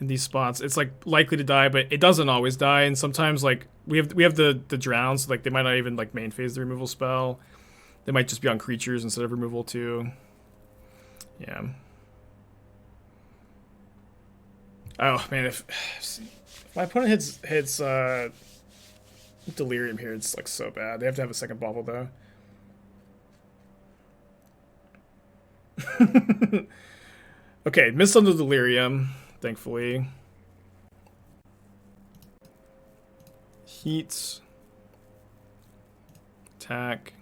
A: In these spots, it's like likely to die, but it doesn't always die, and sometimes like we have the drown, so like they might not even like main phase the removal spell. They might just be on creatures instead of removal too. Yeah. Oh man, if my opponent hits Delirium here, it's like so bad. They have to have a second Bauble though. Okay, missed on the Delirium. Thankfully. Heat. Attack.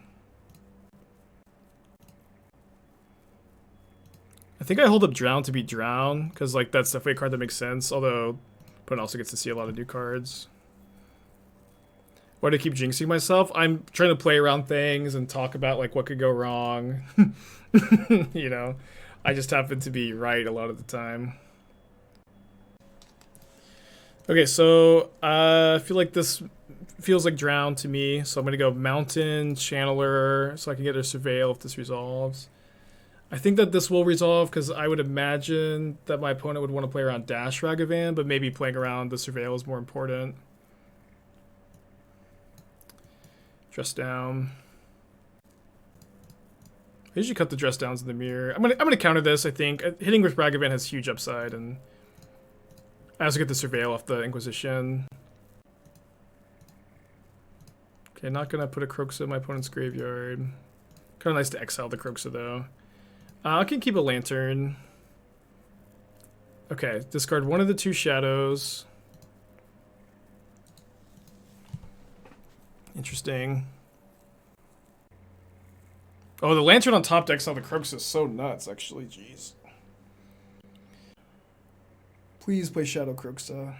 A: I think I hold up Drown to beat Drown, because like that's definitely a card that makes sense, although opponent also gets to see a lot of new cards. Why do I keep jinxing myself? I'm trying to play around things and talk about like what could go wrong. You know, I just happen to be right a lot of the time. Okay, so I feel like this feels like Drown to me, so I'm going to go Mountain, Channeler, so I can get a Surveil if this resolves. I think that this will resolve, because I would imagine that my opponent would want to play around Dash Ragavan, but maybe playing around the Surveil is more important. Dress down. I usually cut the dress downs in the mirror. I'm gonna counter this, I think. Hitting with Ragavan has huge upside, and I also get the Surveil off the Inquisition. Okay, not gonna put a Kroxa in my opponent's graveyard. Kinda nice to exile the Kroxa though. I can keep a Lantern. Okay, discard one of the 2 shadows. Interesting. Oh, the Lantern on top to exile the Kroxa is so nuts, actually. Jeez. Please play Shadow Kroxa.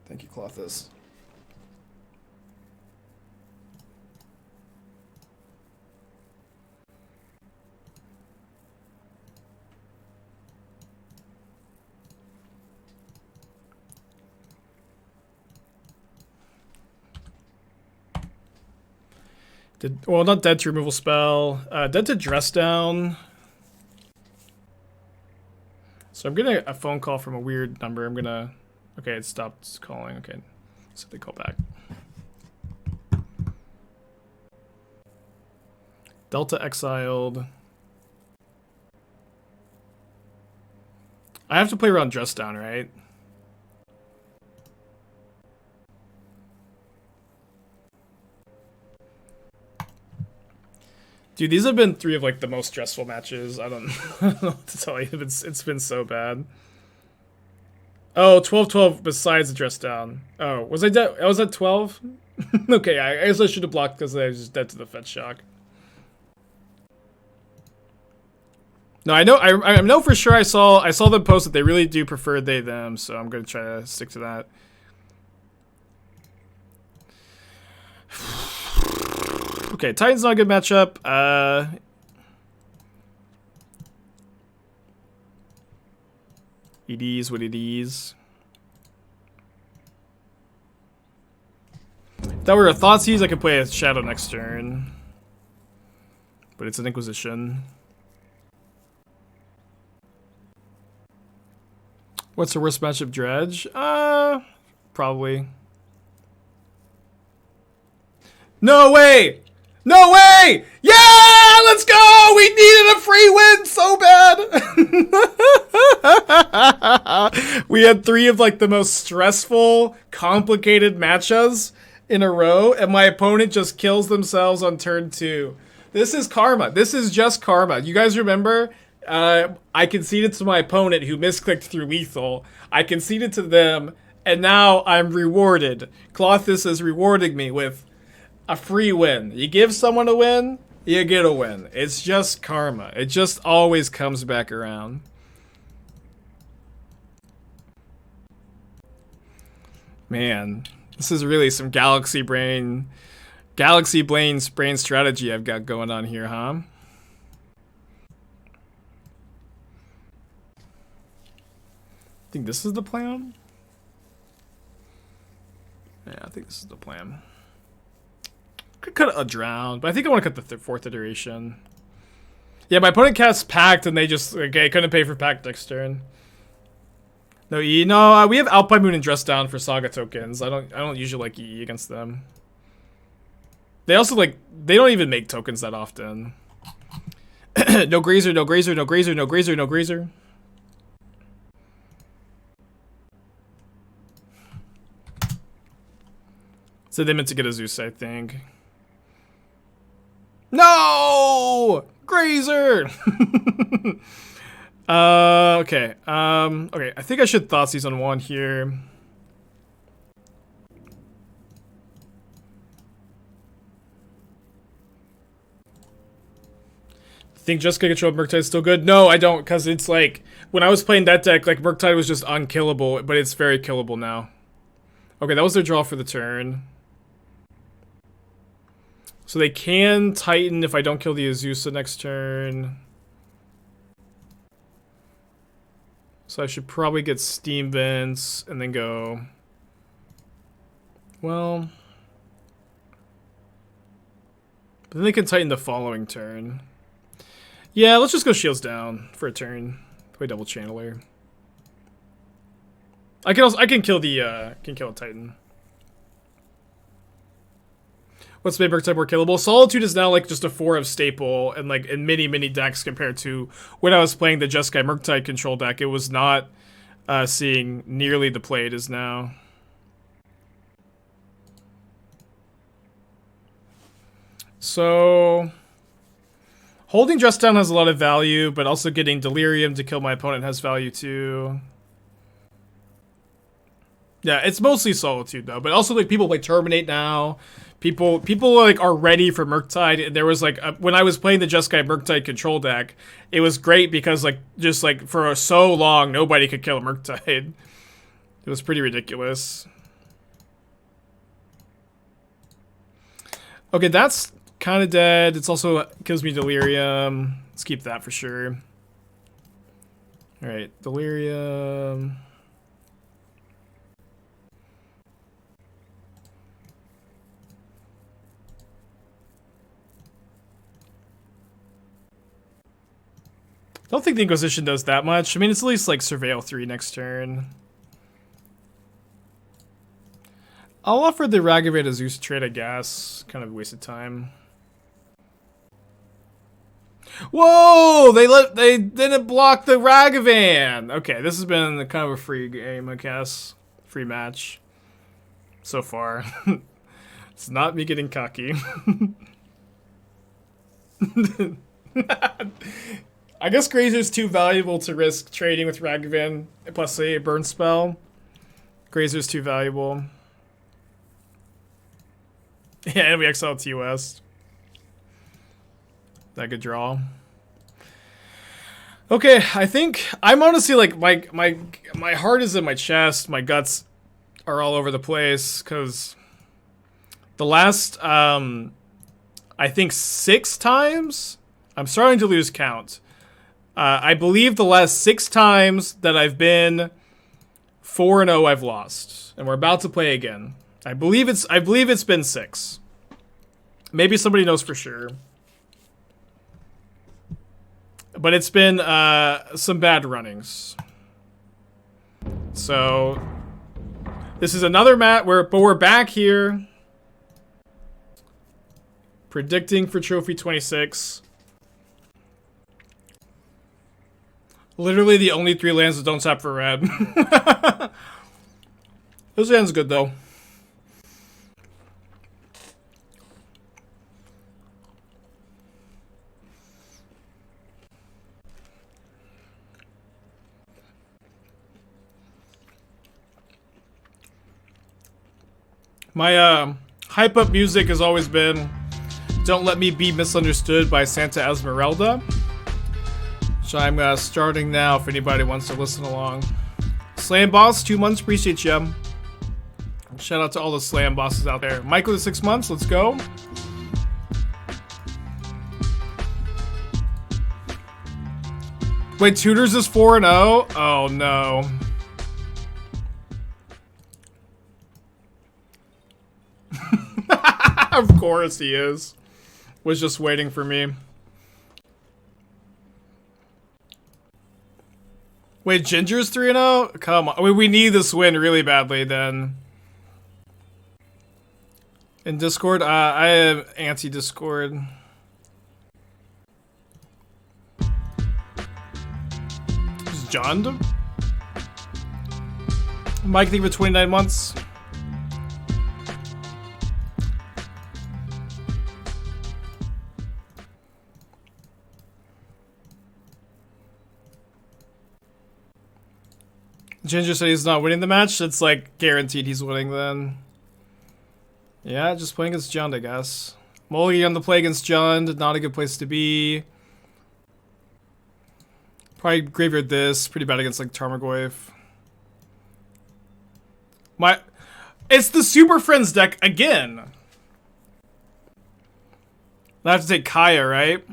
A: Thank you, Clothis. Well, not dead to removal spell. Dead to dress down. So I'm getting a phone call from a weird number. I'm gonna... Okay, it stopped calling. Okay, so they call back. Delta exiled. I have to play around dress down, right? Dude, these have been 3 of like the most stressful matches. I don't know what to tell you. It's been so bad. Oh, 12-12 besides the dress down. Oh, was I dead? I was at 12? Okay, I guess I should have blocked because I was just dead to the fetch shock. No, I know. I know for sure. I saw them post that they really do prefer they them, so I'm gonna try to stick to that. Okay, Titan's not a good matchup. It is what it is. If that were a Thoughtseize, I could play a Shadow next turn. But it's an Inquisition. What's the worst matchup, Dredge? Probably. No way! No way! Yeah! Let's go! We needed a free win so bad! We had 3 of like the most stressful, complicated matchups in a row, and my opponent just kills themselves on turn 2. This is karma. This is just karma. You guys remember? I conceded to my opponent who misclicked through lethal. I conceded to them, and now I'm rewarded. Clothis is rewarding me with a free win. You give someone a win, you get a win. It's just karma. It just always comes back around. Man, this is really some galaxy brain strategy I've got going on here, huh? I think this is the plan. Yeah, I think this is the plan. Could cut a drown, but I think I want to cut the 4th iteration. Yeah, my opponent cast Pact, and they just couldn't pay for Pact next turn. No E. No, we have Alpine Moon and Dress Down for Saga tokens. I don't usually like EE against them. They also they don't even make tokens that often. No Grazer, no Grazer, no Grazer, no Grazer, no Grazer. So they meant to get a Zeus, I think. No! Grazer! Okay. Okay, I think I should Thoughtseize on 1 here. Think just gonna control Murktide is still good? No, I don't, because it's like, when I was playing that deck, like, Murktide was just unkillable, but it's very killable now. Okay, that was their draw for the turn. So they can Titan if I don't kill the Azusa next turn. So I should probably get Steam Vents and then go... Well... But then they can Titan the following turn. Yeah, let's just go Shields down for a turn. Play Double Channeler. I can kill the kill a Titan. What's made Murktide more killable? Solitude is now like just a 4 of staple and like in many decks compared to when I was playing the Jeskai Murktide control deck. It was not seeing nearly the play it is now. So holding Dress Down has a lot of value, but also getting Delirium to kill my opponent has value too. Yeah, it's mostly Solitude though, but also like people play Terminate now. People like are ready for Murktide. And there was like when I was playing the Jeskai Murktide control deck, it was great because like just like for so long nobody could kill a Murktide. It was pretty ridiculous. Okay, that's kind of dead. It's also gives me Delirium. Let's keep that for sure. All right, Delirium. I don't think the Inquisition does that much. I mean, it's at least like Surveil 3 next turn. I'll offer the Ragavan to Zeus trade, I guess. Kind of a waste of time. Whoa! They didn't block the Ragavan! Okay, this has been kind of a free game, I guess. Free match. So far. It's not me getting cocky. I guess Grazer's too valuable to risk trading with Ragavan plus a burn spell. Grazer's too valuable. Yeah, and we exiled T West. That good draw. Okay, I think I'm honestly like my heart is in my chest. My guts are all over the place because the last I think 6 times I'm starting to lose count. I believe the last 6 times that I've been 4-0 I've lost, and we're about to play again. I believe it's been 6. Maybe somebody knows for sure. But it's been some bad runnings. So this is another mat but we're back here. Predicting for Trophy 26. Literally the only 3 lands that don't tap for red. This hand's good though. My hype up music has always been Don't Let Me Be Misunderstood by Santa Esmeralda. So I'm starting now if anybody wants to listen along. Slam Boss, 2 months, appreciate you. Shout out to all the Slam Bosses out there. Michael, 6 months, let's go. Wait, Tutors is 4-0? Oh no. Of course he is. Was just waiting for me. Wait, Ginger's 3-0? Come on. I mean, we need this win really badly then. In Discord? I am anti-Discord. Is John? Mike, thank you for 29 months. Ginger said he's not winning the match. It's like guaranteed he's winning then. Yeah, just playing against Jund, I guess. Mulligan on the play against Jund. Not a good place to be. Probably graveyard this. Pretty bad against like Tarmogoyf. It's the Super Friends deck again. I have to take Kaya, right?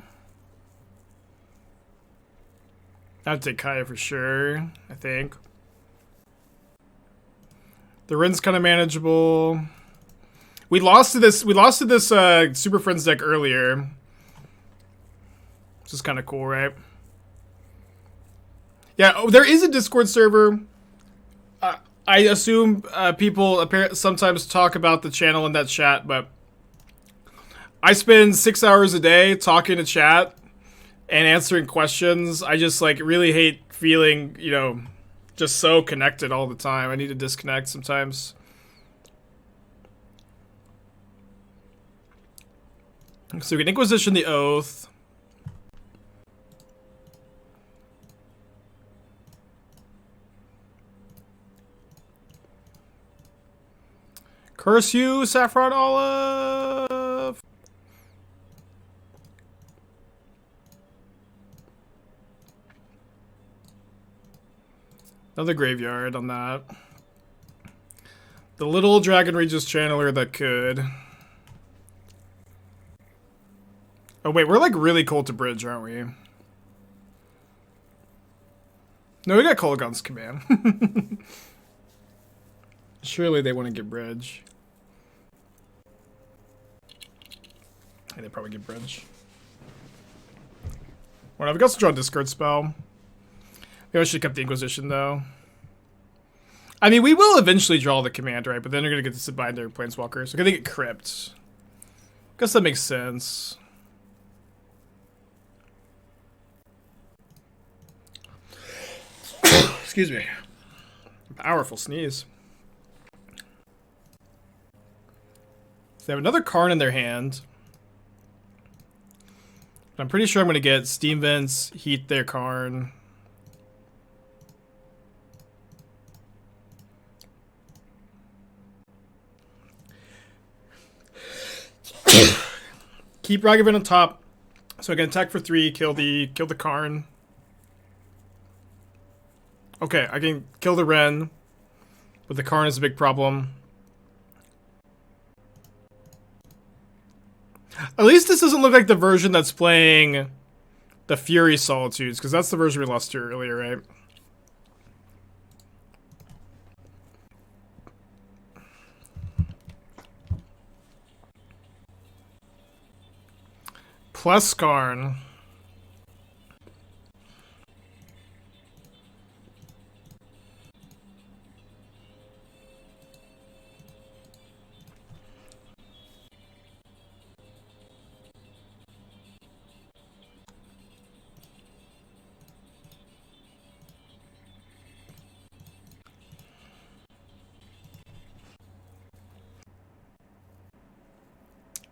A: I have to take Kaya for sure, I think. The Rin's kind of manageable. We lost to this Super Friends deck earlier. Which is kind of cool, right? Yeah, oh, there is a Discord server. I assume people sometimes talk about the channel in that chat, but I spend 6 hours a day talking to chat and answering questions. I just like really hate feeling, you know, just so connected all the time. I need to disconnect sometimes. So we can Inquisition the Oath. Curse you, Saffron Olive. Another graveyard on that. The little Dragon Regis channeler that could. Oh wait, we're like really cold to bridge, aren't we? No, we got Kolaghan's command. Surely they want to get bridge. Hey, they probably get bridge. Well, I've got to draw a discard spell. Maybe I should have kept the Inquisition, though. I mean, we will eventually draw the command, right? But then they're going to get to sit behind their Planeswalker. So I'm going to get Crypt. Guess that makes sense. Excuse me. Powerful sneeze. So they have another Karn in their hand. I'm pretty sure I'm gonna get Steam Vents, Heat their Karn. Keep Ragavan on top, so I can attack for 3, kill the Karn. Okay, I can kill the Ren, but the Karn is a big problem. At least this doesn't look like the version that's playing the Fury Solitudes, because that's the version we lost to earlier, right? Plus Karn.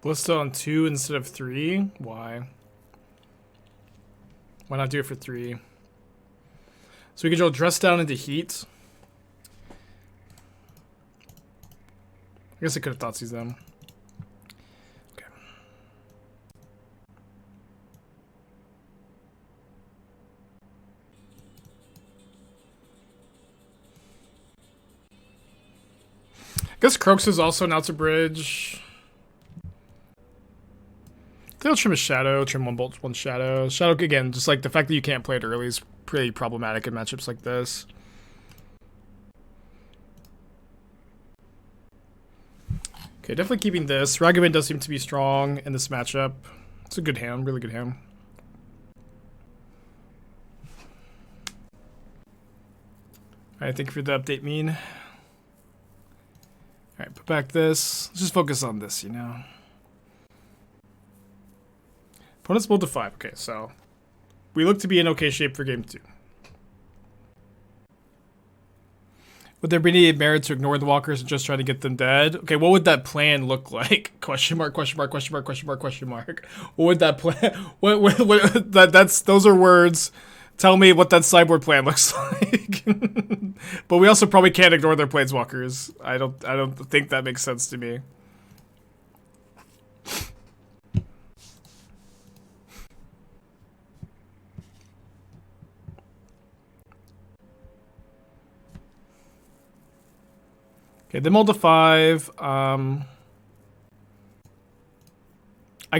A: Ballista on 2 instead of 3? Why? Why not do it for 3? So we can draw Dress Down into Heat. I guess I could have Thoughtseize them. Okay. I guess Kroxa is also an out to bridge. They'll trim a Shadow, trim 1 Bolt, 1 Shadow. Shadow, again, just like the fact that you can't play it early is pretty problematic in matchups like this. Okay, definitely keeping this. Ragavan does seem to be strong in this matchup. It's a good hand, really good hand. Alright, thank you for the update, Mean. Alright, put back this. Let's just focus on this, you know. Opponent's build to 5. Okay, so we look to be in okay shape for game 2. Would there be any merit to ignore the walkers and just try to get them dead? Okay, what would that plan look like? Question mark, question mark, question mark, question mark, question mark. What would that plan? What those are words. Tell me what that sideboard plan looks like. But we also probably can't ignore their planeswalkers. I don't think that makes sense to me. Okay, they mulled to 5. I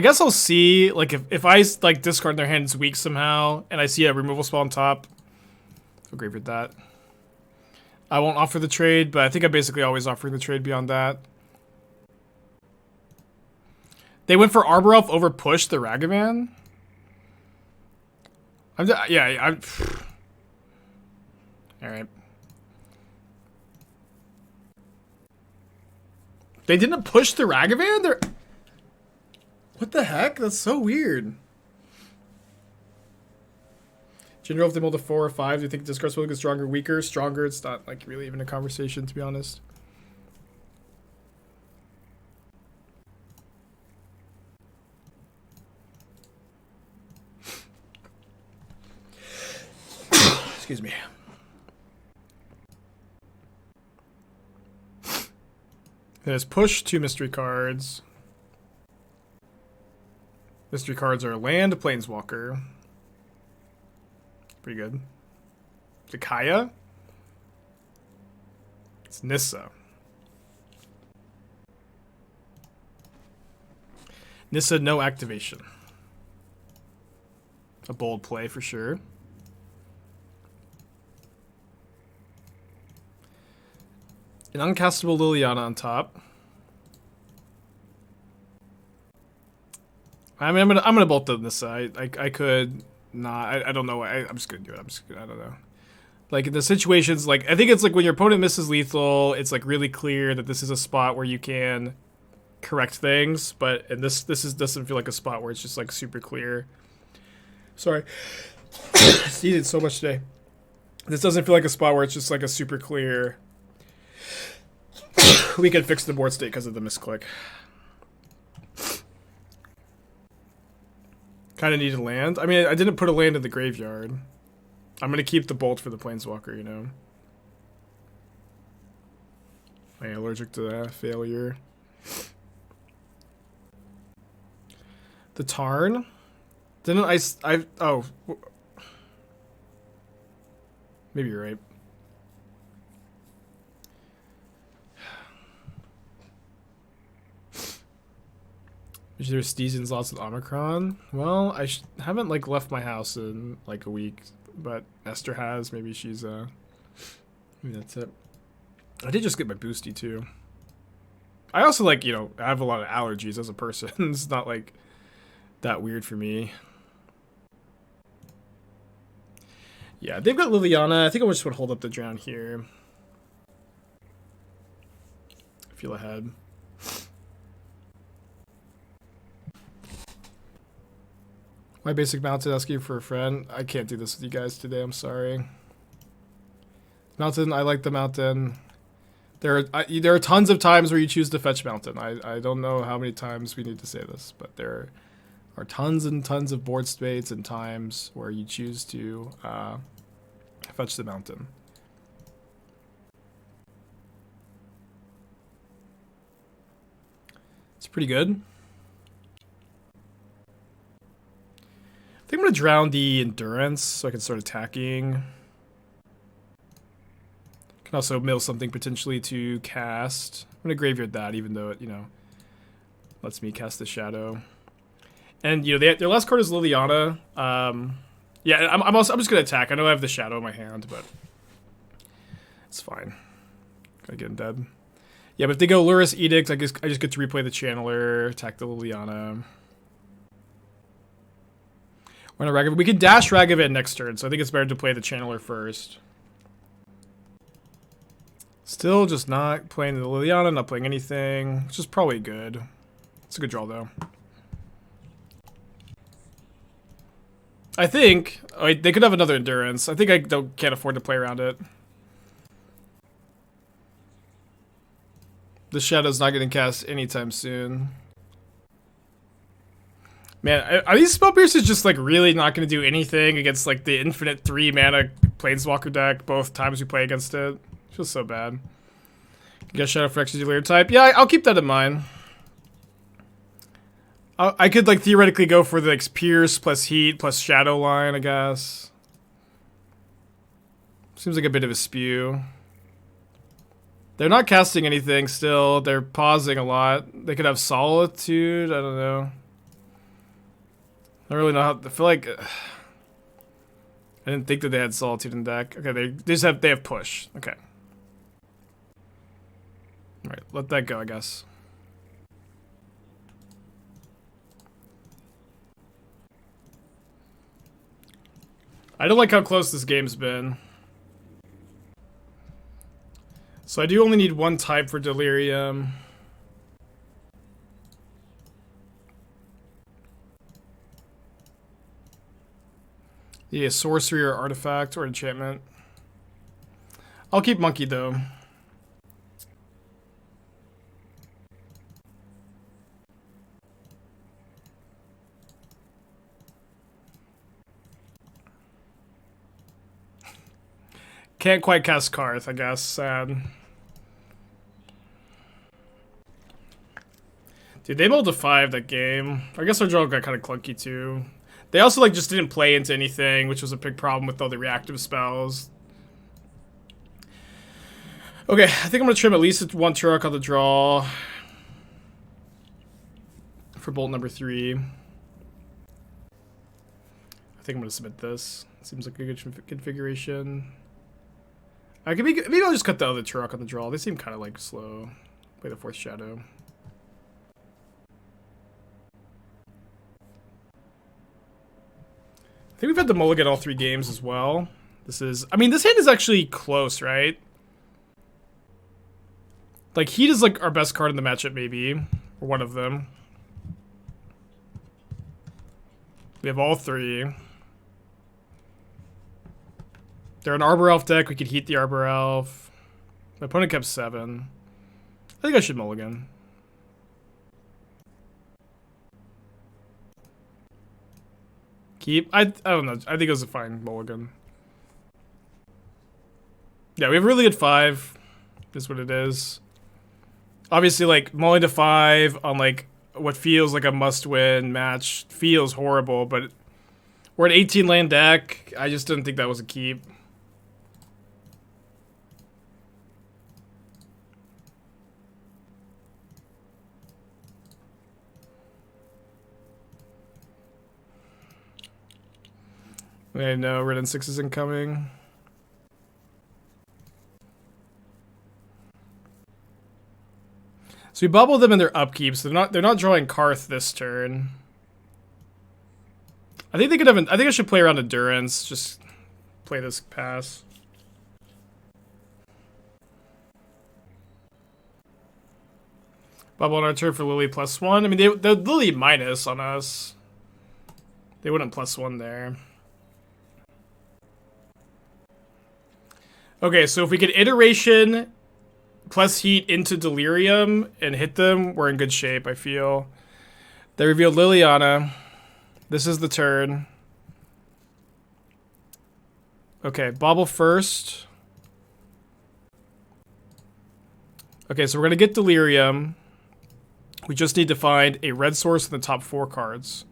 A: guess I'll see, like, if I, like, discard their hand's weak somehow, and I see a removal spell on top, I'll graveyard that. I won't offer the trade, but I think I'm basically always offering the trade beyond that. They went for Arbor Elf over push the Ragavan? I'm alright. They didn't push the Ragavan? They're... What the heck? That's so weird. General, if they mulled a 4 or 5, do you think discard spell is stronger, weaker? Stronger, it's not like really even a conversation, to be honest. Excuse me. There's push 2 mystery cards. Mystery cards are land, planeswalker. Pretty good. Zakaya. It's Nissa. Nissa, no activation. A bold play for sure. An uncastable Liliana on top. I mean, I'm gonna bolt the Nissa. I could not. I don't know. I'm just gonna do it. I don't know. Like in the situations, like I think it's like when your opponent misses lethal, it's like really clear that this is a spot where you can correct things. But and doesn't feel like a spot where it's just like super clear. Sorry, sneezed so much today. This doesn't feel like a spot where it's just like a super clear. We can fix the board state because of the misclick. Kind Kind of need a land. I mean, I didn't put a land in the graveyard. I'm going to keep the bolt for the Planeswalker, you know. Am I allergic to that? Failure. The Tarn? Didn't I oh. Maybe you're right. There's seasons lots of Omicron. Well, I haven't like left my house in like a week, but Esther has. Maybe she's maybe that's it. I did just get my boosty too. I also like, you know, I have a lot of allergies as a person. It's not like that weird for me. Yeah, they've got Liliana. I think I just want to hold up the drown here. Feel ahead. My basic mountain asking for a friend. I can't do this with you guys today. I'm sorry. Mountain, I like the mountain. There are tons of times where you choose to fetch mountain. I don't know how many times we need to say this, but there are tons and tons of board states and times where you choose to fetch the mountain. It's pretty good. I think I'm going to drown the endurance so I can start attacking. Can also mill something potentially to cast. I'm going to graveyard that even though it, you know, lets me cast the shadow. And, you know, their last card is Liliana. Yeah, I'm just going to attack. I know I have the shadow in my hand, but it's fine. Gonna get him dead. Yeah, but if they go Lurrus Edict, I just get to replay the Channeler, attack the Liliana. We're gonna Ragavan. We can dash Ragavan next turn, so I think it's better to play the Channeler first. Still just not playing the Liliana, not playing anything. Which is probably good. It's a good draw, though. I think... Oh, they could have another Endurance. I think I can't afford to play around it. The Shadow's not getting cast anytime soon. Man, are these Spell Piercers just like really not going to do anything against like the infinite 3 mana Planeswalker deck both times we play against it? Feels so bad. You got Shadow for extra layer type. Yeah, I'll keep that in mind. I could like theoretically go for the like, Pierce plus Heat plus Shadow line, I guess. Seems like a bit of a spew. They're not casting anything still. They're pausing a lot. They could have Solitude. I don't know. I don't really know how. I feel like I didn't think that they had Solitude in deck. Okay, they have Push. Okay. All right, let that go, I guess. I don't like how close this game's been. So I do only need one type for Delirium. Yeah, sorcery or artifact or enchantment. I'll keep monkey though. Can't quite cast Karth, I guess. Sad. Dude, they rolled a 5 that game. I guess our draw got kind of clunky too. They also like just didn't play into anything, which was a big problem with all the reactive spells. Okay, I think I'm gonna trim at least one Tourach on the draw for bolt number 3. I think I'm gonna submit this. Seems like a good configuration. Maybe I'll just cut the other Tourach on the draw. They seem kind of like slow. Play the 4th Shadow. I think we've had the mulligan all 3 games as well. This hand is actually close, right? Like, Heat is like our best card in the matchup, maybe. Or one of them. We have all 3. They're an Arbor Elf deck. We could Heat the Arbor Elf. My opponent kept 7. I think I should mulligan. Keep? I don't know. I think it was a fine mulligan. Yeah, we have a really good 5. Is what it is. Obviously, like, mulling to 5 on, like, what feels like a must-win match feels horrible, but we're an 18-land deck. I just didn't think that was a keep. I know Red and 6 is incoming. So we bubbled them in their upkeep, so they're not drawing Karth this turn. I think they could have. I think I should play around Endurance. Just play this pass. Bubble on our turn for Lily +1. I mean, they're Lily minus on us. They wouldn't +1 there. Okay, so if we get Iteration plus Heat into Delirium and hit them, we're in good shape, I feel. They revealed Liliana. This is the turn. Okay, Bauble first. Okay, so we're going to get Delirium. We just need to find a red source in the top 4 cards.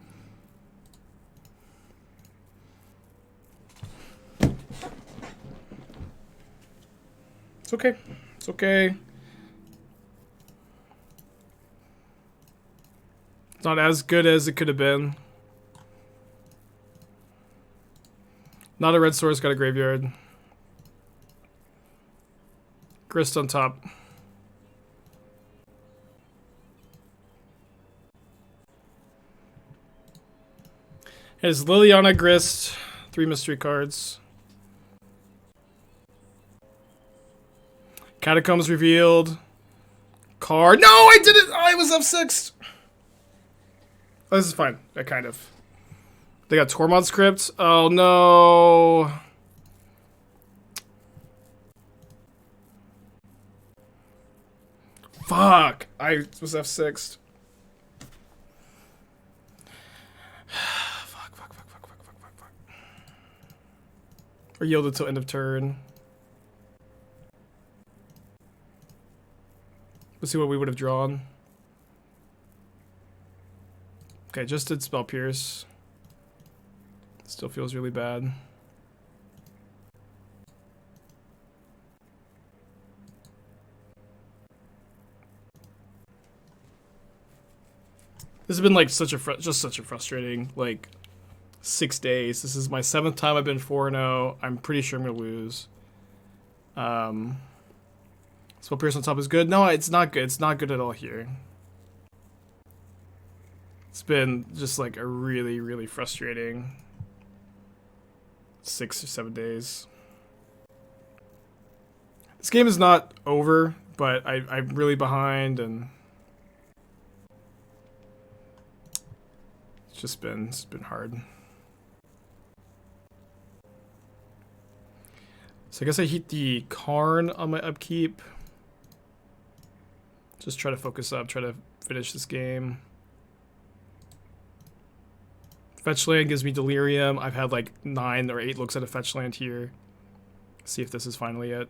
A: It's okay. It's okay. It's not as good as it could have been. Not a red source, got a graveyard. Grist on top. It is Liliana, Grist, 3 mystery cards. Catacombs revealed. Card. No, I did it! Oh, I was F6! Oh, this is fine. I kind of. They got Tormod's Crypt. Oh, no. Fuck. I was F6'd. Fuck. Or yielded till end of turn. Let's see what we would have drawn. Okay, just did Spell Pierce. Still feels really bad. This has been like such a frustrating like 6 days. This is my 7th time I've been 4-0. I'm pretty sure I'm gonna lose. Spell Pierce on top is good. No, it's not good. It's not good at all here. It's been just like a really, really frustrating 6 or 7 days. This game is not over, but I'm really behind, and it's been hard. So I guess I heat the Karn on my upkeep. Just try to focus up, try to finish this game. Fetch land gives me Delirium. I've had like 9 or 8 looks at a fetch land here. See if this is finally it.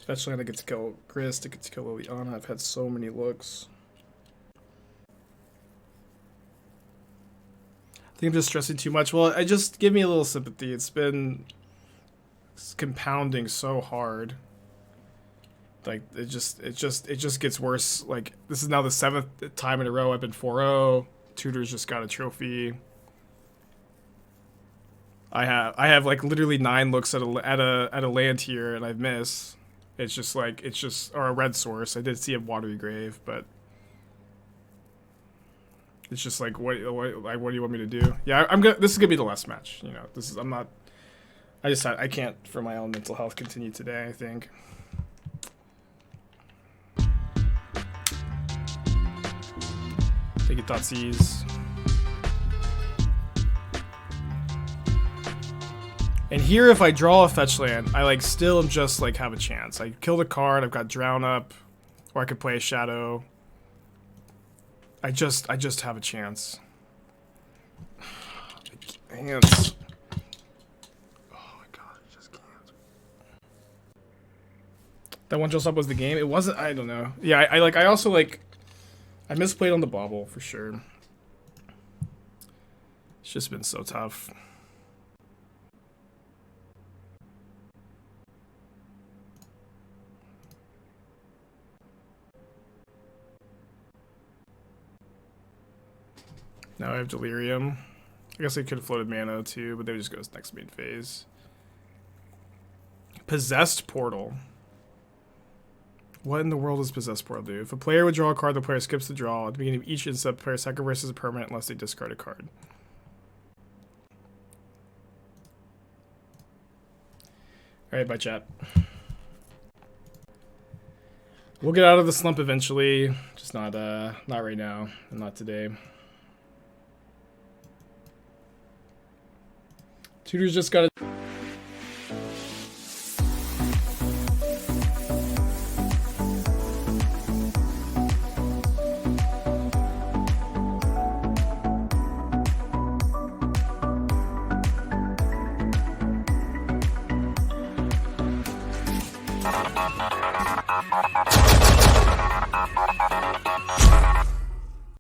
A: Fetch land, I get to kill Grist, I get to kill Liliana. I've had so many looks. I think I'm just stressing too much. Well, just give me a little sympathy. It's been compounding so hard. Like it just gets worse. Like this is now the 7th time in a row I've been 4-0. Tutor's just got a trophy. I have like literally 9 looks at a land here and I've missed. It's just or a red source. I did see a Watery Grave, but it's just like what do you want me to do? Yeah, this is gonna be the last match. You know, I can't for my own mental health continue today. I think. Take it, Thoughtseize. And here, if I draw a fetch land, I like still am just like have a chance. I kill the card, I've got Drown Up, or I could play a Shadow. I just have a chance. I can't. Oh my god, I just can't. That one just up was the game. It wasn't. I don't know. Yeah, I also like. I misplayed on the Bauble for sure. It's just been so tough. Now I have Delirium. I guess I could have floated mana too, but they just goes next main phase. Possessed Portal. What in the world does Possessed Portal do? If a player would draw a card, the player skips the draw. At the beginning of each instance, the player sacrifices a permanent unless they discard a card. Alright, bye chat. We'll get out of the slump eventually. Just not right now. And not today. Tutor's just got to...